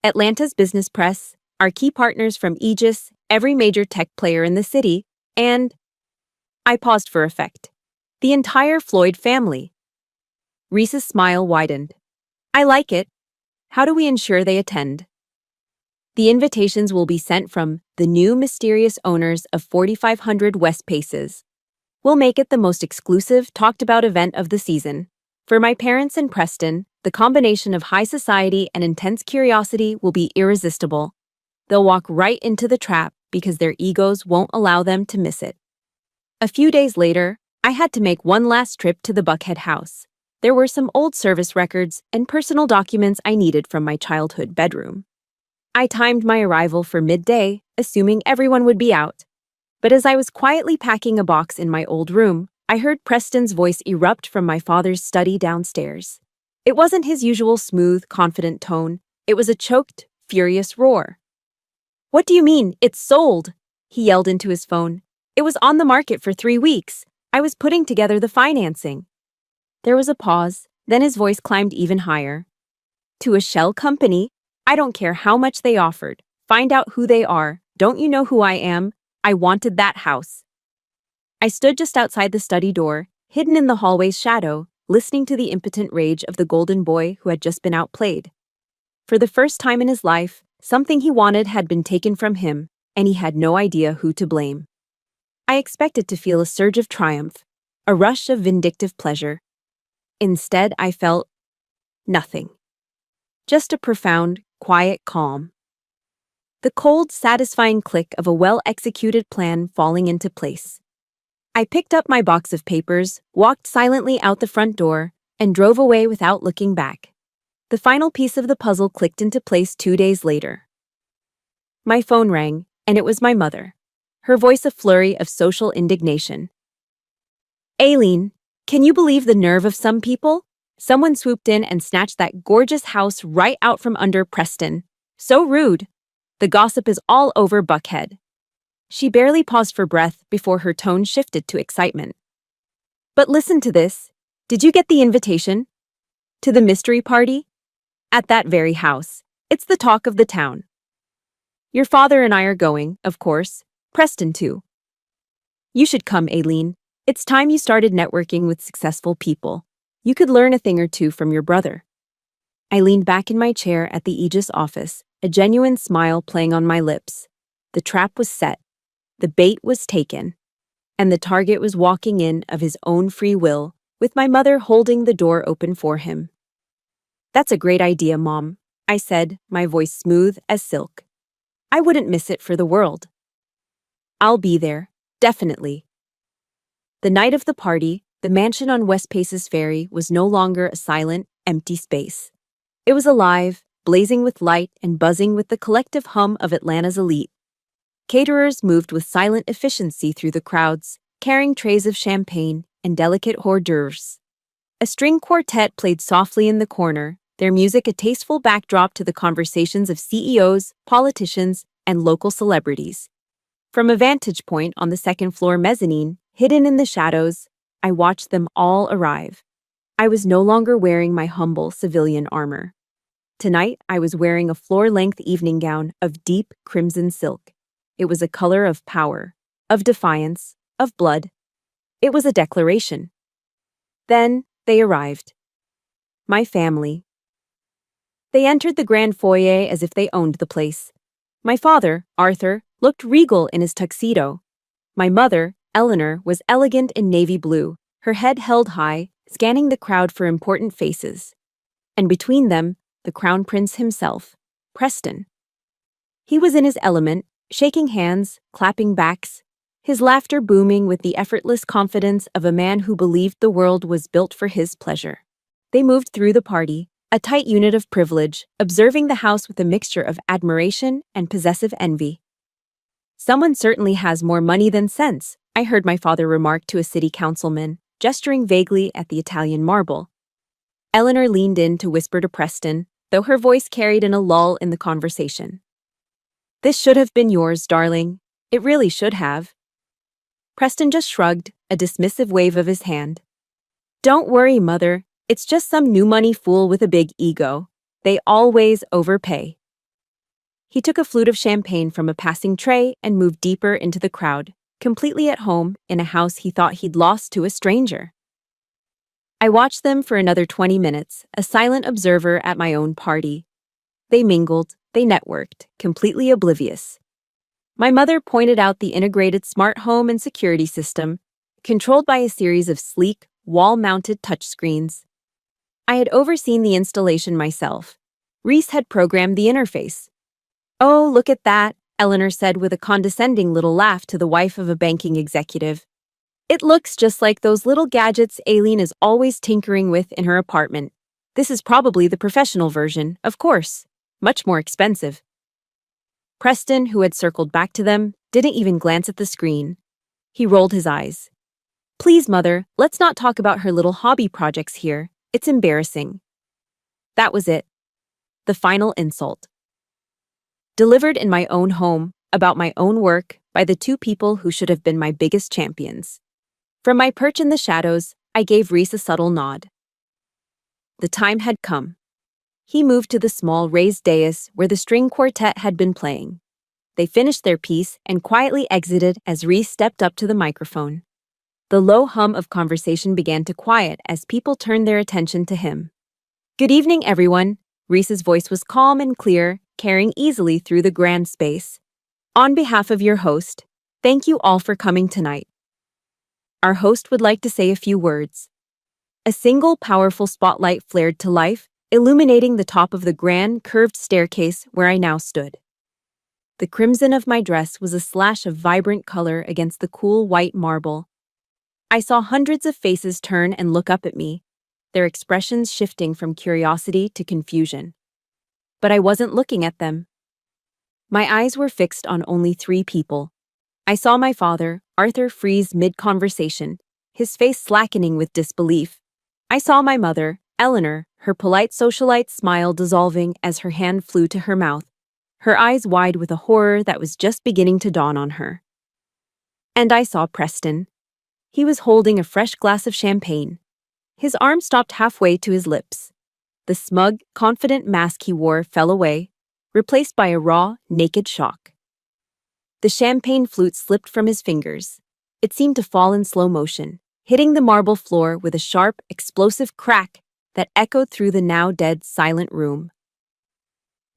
A: Atlanta's business press, our key partners from Aegis, every major tech player in the city, and... I paused for effect. The entire Floyd family. Reese's smile widened. I like it. How do we ensure they attend? The invitations will be sent from the new mysterious owners of 4500 West Paces. We'll make it the most exclusive, talked-about event of the season. For my parents and Preston, the combination of high society and intense curiosity will be irresistible. They'll walk right into the trap because their egos won't allow them to miss it. A few days later, I had to make one last trip to the Buckhead house. There were some old service records and personal documents I needed from my childhood bedroom. I timed my arrival for midday, assuming everyone would be out. But as I was quietly packing a box in my old room, I heard Preston's voice erupt from my father's study downstairs. It wasn't his usual smooth, confident tone. It was a choked, furious roar. What do you mean, it's sold? He yelled into his phone. It was on the market for 3 weeks. I was putting together the financing. There was a pause, then his voice climbed even higher. To a shell company? I don't care how much they offered. Find out who they are. Don't you know who I am? I wanted that house. I stood just outside the study door, hidden in the hallway's shadow, listening to the impotent rage of the golden boy who had just been outplayed. For the first time in his life, something he wanted had been taken from him, and he had no idea who to blame. I expected to feel a surge of triumph, a rush of vindictive pleasure. Instead, I felt nothing. Just a profound, quiet calm. The cold, satisfying click of a well-executed plan falling into place. I picked up my box of papers, walked silently out the front door, and drove away without looking back. The final piece of the puzzle clicked into place 2 days later. My phone rang, and it was my mother, her voice a flurry of social indignation. Aileen, can you believe the nerve of some people? Someone swooped in and snatched that gorgeous house right out from under Preston. So rude. The gossip is all over Buckhead. She barely paused for breath before her tone shifted to excitement. But listen to this. Did you get the invitation? To the mystery party? At that very house. It's the talk of the town. Your father and I are going, of course. Preston too. You should come, Aileen. It's time you started networking with successful people. You could learn a thing or two from your brother. I leaned back in my chair at the Aegis office, a genuine smile playing on my lips. The trap was set. The bait was taken. And the target was walking in of his own free will, with my mother holding the door open for him. That's a great idea, Mom, I said, my voice smooth as silk. I wouldn't miss it for the world. I'll be there, definitely. The night of the party, the mansion on West Paces Ferry was no longer a silent, empty space. It was alive, blazing with light and buzzing with the collective hum of Atlanta's elite. Caterers moved with silent efficiency through the crowds, carrying trays of champagne and delicate hors d'oeuvres. A string quartet played softly in the corner, their music a tasteful backdrop to the conversations of CEOs, politicians, and local celebrities. From a vantage point on the second-floor mezzanine, hidden in the shadows, I watched them all arrive. I was no longer wearing my humble civilian armor. Tonight, I was wearing a floor-length evening gown of deep crimson silk. It was a color of power, of defiance, of blood. It was a declaration. Then they arrived. My family. They entered the grand foyer as if they owned the place. My father, Arthur, looked regal in his tuxedo. My mother, Eleanor, was elegant in navy blue, her head held high, scanning the crowd for important faces. And between them, the crown prince himself, Preston. He was in his element, shaking hands, clapping backs, his laughter booming with the effortless confidence of a man who believed the world was built for his pleasure. They moved through the party, a tight unit of privilege, observing the house with a mixture of admiration and possessive envy. "Someone certainly has more money than sense," I heard my father remark to a city councilman, gesturing vaguely at the Italian marble. Eleanor leaned in to whisper to Preston, though her voice carried in a lull in the conversation. "This should have been yours, darling. It really should have." Preston just shrugged, a dismissive wave of his hand. "Don't worry, Mother. It's just some new money fool with a big ego. They always overpay." He took a flute of champagne from a passing tray and moved deeper into the crowd, completely at home in a house he thought he'd lost to a stranger. I watched them for another 20 minutes, a silent observer at my own party. They mingled, they networked, completely oblivious. My mother pointed out the integrated smart home and security system, controlled by a series of sleek, wall-mounted touchscreens. I had overseen the installation myself. Reese had programmed the interface. "Oh, look at that," Eleanor said with a condescending little laugh to the wife of a banking executive. "It looks just like those little gadgets Aileen is always tinkering with in her apartment. This is probably the professional version, of course. Much more expensive." Preston, who had circled back to them, didn't even glance at the screen. He rolled his eyes. "Please, Mother, let's not talk about her little hobby projects here. It's embarrassing." That was it. The final insult. Delivered in my own home, about my own work, by the two people who should have been my biggest champions. From my perch in the shadows, I gave Reese a subtle nod. The time had come. He moved to the small raised dais where the string quartet had been playing. They finished their piece and quietly exited as Reese stepped up to the microphone. The low hum of conversation began to quiet as people turned their attention to him. "Good evening, everyone." Reese's voice was calm and clear, carrying easily through the grand space. "On behalf of your host, thank you all for coming tonight. Our host would like to say a few words." A single powerful spotlight flared to life, illuminating the top of the grand, curved staircase where I now stood. The crimson of my dress was a slash of vibrant color against the cool white marble. I saw hundreds of faces turn and look up at me, their expressions shifting from curiosity to confusion. But I wasn't looking at them. My eyes were fixed on only 3 people. I saw my father, Arthur, freeze mid-conversation, his face slackening with disbelief. I saw my mother, Eleanor, her polite socialite smile dissolving as her hand flew to her mouth, her eyes wide with a horror that was just beginning to dawn on her. And I saw Preston. He was holding a fresh glass of champagne. His arm stopped halfway to his lips. The smug, confident mask he wore fell away, replaced by a raw, naked shock. The champagne flute slipped from his fingers. It seemed to fall in slow motion, hitting the marble floor with a sharp, explosive crack that echoed through the now dead, silent room.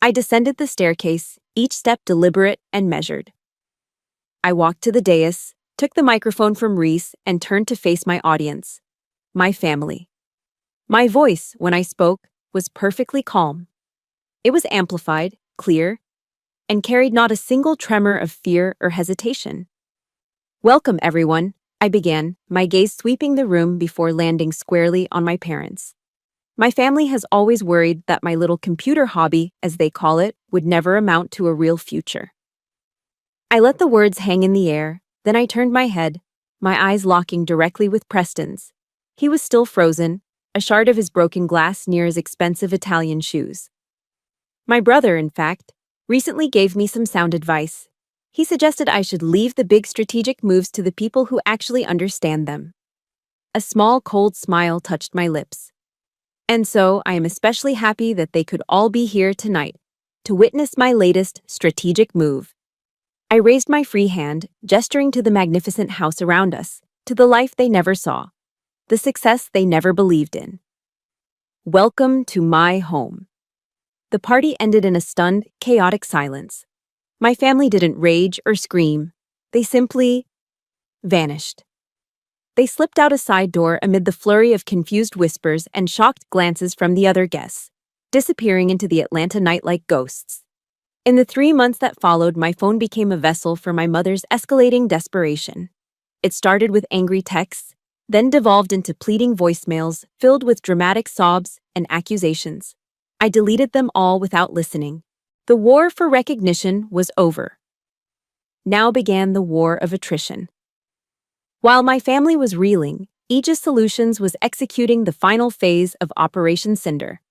A: I descended the staircase, each step deliberate and measured. I walked to the dais, took the microphone from Reese, and turned to face my audience, my family. My voice, when I spoke, was perfectly calm. It was amplified, clear, and carried not a single tremor of fear or hesitation. "Welcome, everyone," I began, my gaze sweeping the room before landing squarely on my parents. My family has always worried that my little computer hobby, as they call it, would never amount to a real future. I let the words hang in the air, then I turned my head, my eyes locking directly with Preston's. He was still frozen, a shard of his broken glass near his expensive Italian shoes. My brother, in fact, recently gave me some sound advice. He suggested I should leave the big strategic moves to the people who actually understand them. A small, cold smile touched my lips. And so I am especially happy that they could all be here tonight to witness my latest strategic move. I raised my free hand, gesturing to the magnificent house around us, to the life they never saw, the success they never believed in. Welcome to my home. The party ended in a stunned, chaotic silence. My family didn't rage or scream. They simply vanished. They slipped out a side door amid the flurry of confused whispers and shocked glances from the other guests, disappearing into the Atlanta night like ghosts. In the 3 months that followed, my phone became a vessel for my mother's escalating desperation. It started with angry texts, then devolved into pleading voicemails filled with dramatic sobs and accusations. I deleted them all without listening. The war for recognition was over. Now began the war of attrition. While my family was reeling, Aegis Solutions was executing the final phase of Operation Cinder.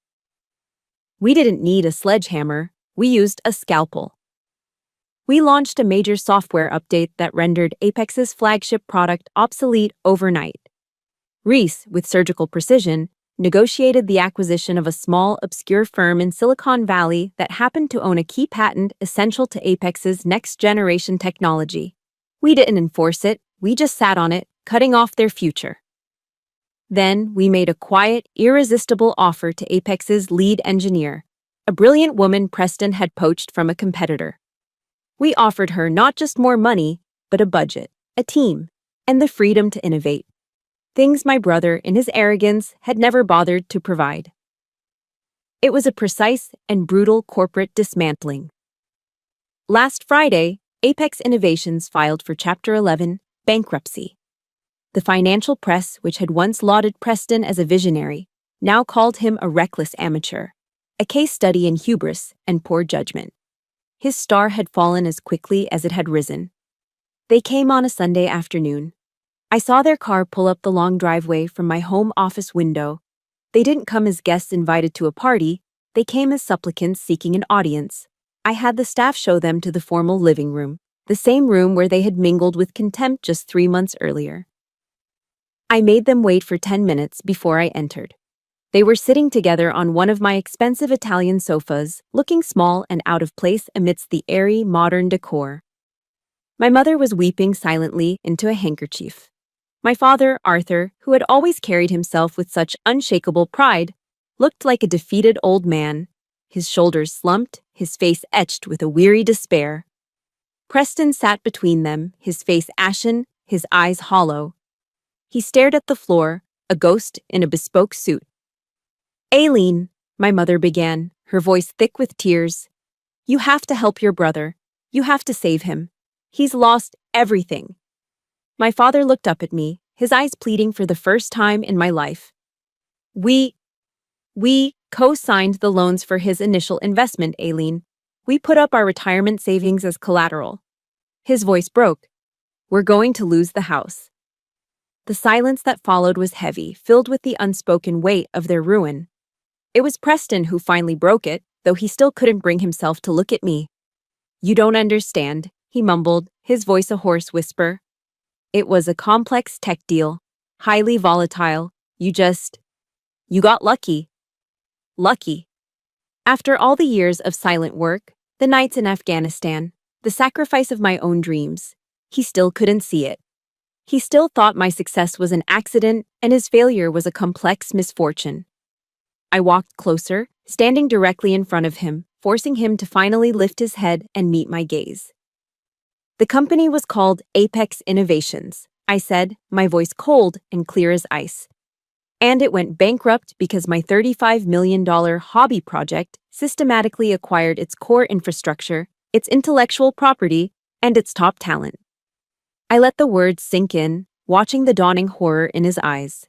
A: We didn't need a sledgehammer, we used a scalpel. We launched a major software update that rendered Apex's flagship product obsolete overnight. Reese, with surgical precision, negotiated the acquisition of a small, obscure firm in Silicon Valley that happened to own a key patent essential to Apex's next-generation technology. We didn't enforce it, we just sat on it, cutting off their future. Then we made a quiet, irresistible offer to Apex's lead engineer, a brilliant woman Preston had poached from a competitor. We offered her not just more money, but a budget, a team, and the freedom to innovate. Things my brother, in his arrogance, had never bothered to provide. It was a precise and brutal corporate dismantling. Last Friday, Apex Innovations filed for Chapter 11, bankruptcy. The financial press, which had once lauded Preston as a visionary, now called him a reckless amateur, a case study in hubris and poor judgment. His star had fallen as quickly as it had risen. They came on a Sunday afternoon. I saw their car pull up the long driveway from my home office window. They didn't come as guests invited to a party, they came as supplicants seeking an audience. I had the staff show them to the formal living room, the same room where they had mingled with contempt just 3 months earlier. I made them wait for 10 minutes before I entered. They were sitting together on one of my expensive Italian sofas, looking small and out of place amidst the airy, modern decor. My mother was weeping silently into a handkerchief. My father, Arthur, who had always carried himself with such unshakable pride, looked like a defeated old man, his shoulders slumped, his face etched with a weary despair. Preston sat between them, his face ashen, his eyes hollow. He stared at the floor, a ghost in a bespoke suit. "Aileen," my mother began, her voice thick with tears, "you have to help your brother. You have to save him. He's lost everything." My father looked up at me, his eyes pleading for the first time in my life. We co-signed the loans for his initial investment, Aileen. We put up our retirement savings as collateral. His voice broke. "We're going to lose the house." The silence that followed was heavy, filled with the unspoken weight of their ruin. It was Preston who finally broke it, though he still couldn't bring himself to look at me. "You don't understand," he mumbled, his voice a hoarse whisper. "It was a complex tech deal, highly volatile. You got lucky." Lucky. After all the years of silent work, the nights in Afghanistan, the sacrifice of my own dreams, he still couldn't see it. He still thought my success was an accident and his failure was a complex misfortune. I walked closer, standing directly in front of him, forcing him to finally lift his head and meet my gaze. "The company was called Apex Innovations," I said, my voice cold and clear as ice. "And it went bankrupt because my $35 million hobby project systematically acquired its core infrastructure, its intellectual property, and its top talent." I let the words sink in, watching the dawning horror in his eyes.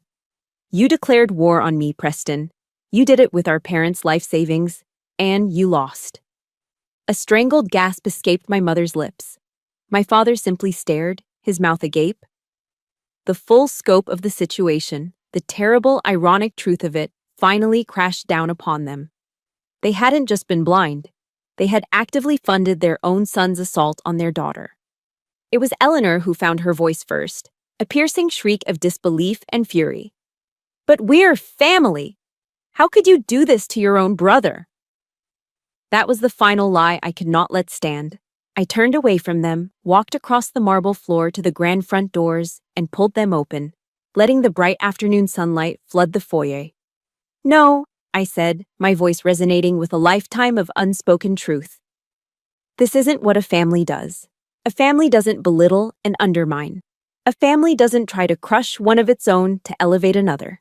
A: "You declared war on me, Preston. You did it with our parents' life savings, and you lost. A strangled gasp escaped my mother's lips. My father simply stared, his mouth agape. The full scope of the situation, the terrible, ironic truth of it, finally crashed down upon them. They hadn't just been blind. They had actively funded their own son's assault on their daughter. It was Eleanor who found her voice first, a piercing shriek of disbelief and fury. "But we're family! How could you do this to your own brother?" That was the final lie I could not let stand. I turned away from them, walked across the marble floor to the grand front doors, and pulled them open, letting the bright afternoon sunlight flood the foyer. "No," I said, my voice resonating with a lifetime of unspoken truth. "This isn't what a family does. A family doesn't belittle and undermine. A family doesn't try to crush one of its own to elevate another."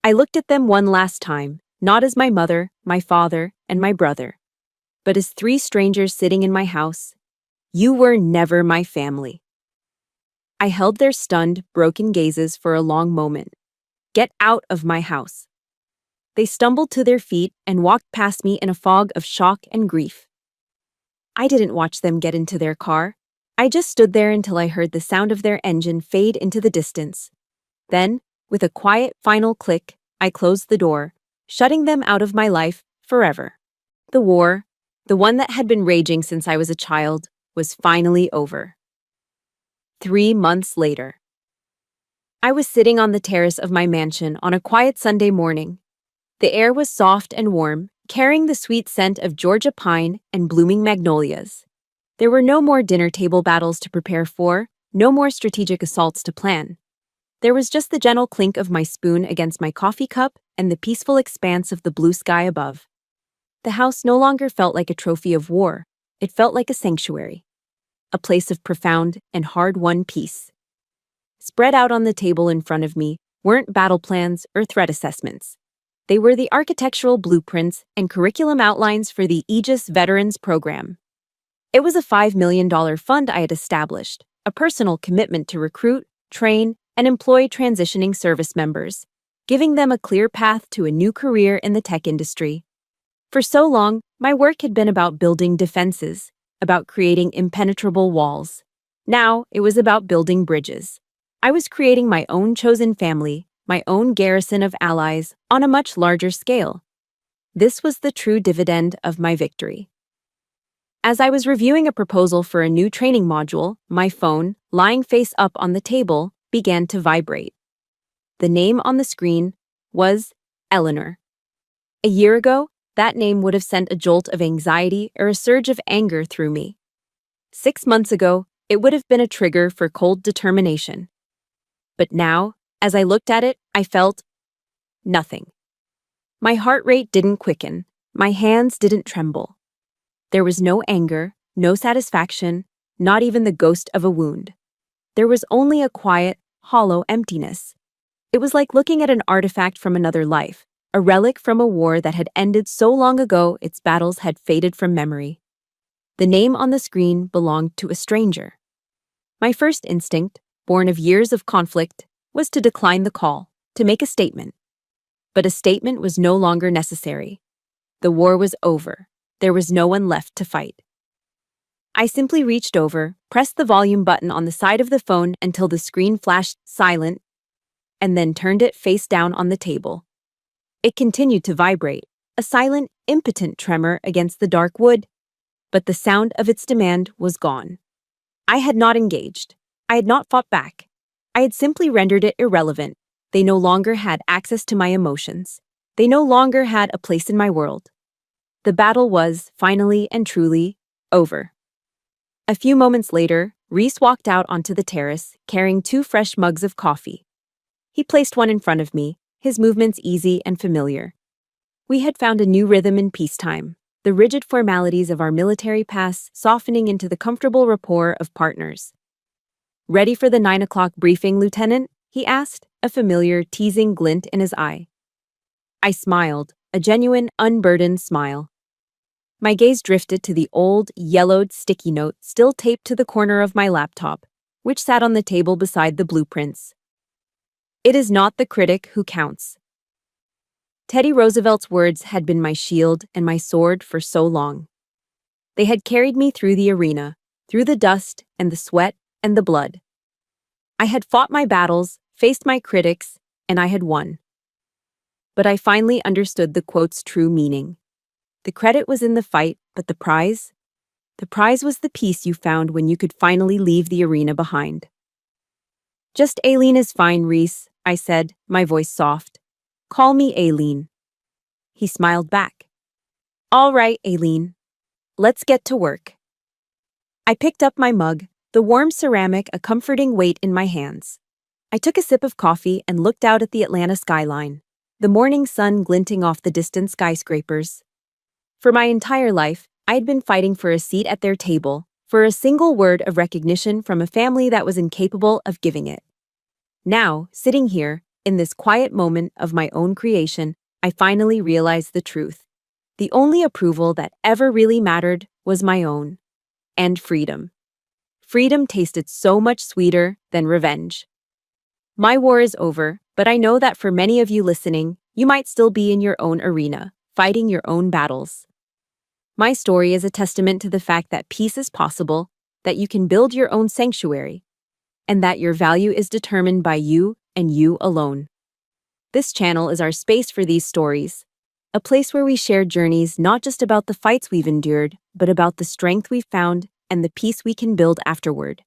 A: I looked at them one last time, not as my mother, my father, and my brother, but as three strangers sitting in my house. You were never my family. I held their stunned, broken gazes for a long moment. "Get out of my house." They stumbled to their feet and walked past me in a fog of shock and grief. I didn't watch them get into their car. I just stood there until I heard the sound of their engine fade into the distance. Then, with a quiet final click, I closed the door, shutting them out of my life forever. The war, the one that had been raging since I was a child, was finally over. 3 months later. I was sitting on the terrace of my mansion on a quiet Sunday morning. The air was soft and warm, carrying the sweet scent of Georgia pine and blooming magnolias. There were no more dinner table battles to prepare for, no more strategic assaults to plan. There was just the gentle clink of my spoon against my coffee cup and the peaceful expanse of the blue sky above. The house no longer felt like a trophy of war. It felt like a sanctuary, a place of profound and hard-won peace. Spread out on the table in front of me weren't battle plans or threat assessments. They were the architectural blueprints and curriculum outlines for the Aegis Veterans Program. It was a $5 million fund I had established, a personal commitment to recruit, train, and employ transitioning service members, giving them a clear path to a new career in the tech industry. For so long, my work had been about building defenses, about creating impenetrable walls. Now, it was about building bridges. I was creating my own chosen family, my own garrison of allies, on a much larger scale. This was the true dividend of my victory. As I was reviewing a proposal for a new training module, my phone, lying face up on the table, began to vibrate. The name on the screen was Eleanor. A year ago, that name would have sent a jolt of anxiety or a surge of anger through me. 6 months ago, it would have been a trigger for cold determination. But now, as I looked at it, I felt nothing. My heart rate didn't quicken, my hands didn't tremble. There was no anger, no satisfaction, not even the ghost of a wound. There was only a quiet, hollow emptiness. It was like looking at an artifact from another life, a relic from a war that had ended so long ago its battles had faded from memory. The name on the screen belonged to a stranger. My first instinct, born of years of conflict, was to decline the call, to make a statement. But a statement was no longer necessary. The war was over. There was no one left to fight. I simply reached over, pressed the volume button on the side of the phone until the screen flashed silent, and then turned it face down on the table. It continued to vibrate, a silent, impotent tremor against the dark wood, but the sound of its demand was gone. I had not engaged. I had not fought back. I had simply rendered it irrelevant. They no longer had access to my emotions. They no longer had a place in my world. The battle was, finally and truly, over. A few moments later, Reese walked out onto the terrace, carrying 2 fresh mugs of coffee. He placed one in front of me, his movements easy and familiar. We had found a new rhythm in peacetime, the rigid formalities of our military pass softening into the comfortable rapport of partners. "Ready for the 9 o'clock briefing, Lieutenant?" he asked, a familiar, teasing glint in his eye. I smiled, a genuine, unburdened smile. My gaze drifted to the old, yellowed sticky note still taped to the corner of my laptop, which sat on the table beside the blueprints. "It is not the critic who counts." Teddy Roosevelt's words had been my shield and my sword for so long. They had carried me through the arena, through the dust and the sweat and the blood. I had fought my battles, faced my critics, and I had won. But I finally understood the quote's true meaning. The credit was in the fight, but the prize? The prize was the peace you found when you could finally leave the arena behind. Just Aileen is fine, Reese, I said, my voice soft. Call me Aileen. He smiled back. All right, Aileen. Let's get to work. I picked up my mug, the warm ceramic a comforting weight in my hands. I took a sip of coffee and looked out at the Atlanta skyline, the morning sun glinting off the distant skyscrapers. For my entire life, I had been fighting for a seat at their table, for a single word of recognition from a family that was incapable of giving it. Now, sitting here, in this quiet moment of my own creation, I finally realized the truth. The only approval that ever really mattered was my own. And freedom. Freedom tasted so much sweeter than revenge. My war is over, but I know that for many of you listening, you might still be in your own arena, fighting your own battles. My story is a testament to the fact that peace is possible, that you can build your own sanctuary, and that your value is determined by you and you alone. This channel is our space for these stories, a place where we share journeys not just about the fights we've endured, but about the strength we've found and the peace we can build afterward.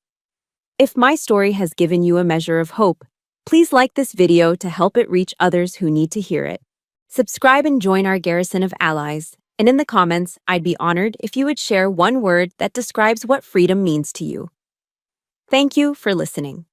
A: If my story has given you a measure of hope, please like this video to help it reach others who need to hear it. Subscribe and join our garrison of allies, and in the comments, I'd be honored if you would share one word that describes what freedom means to you. Thank you for listening.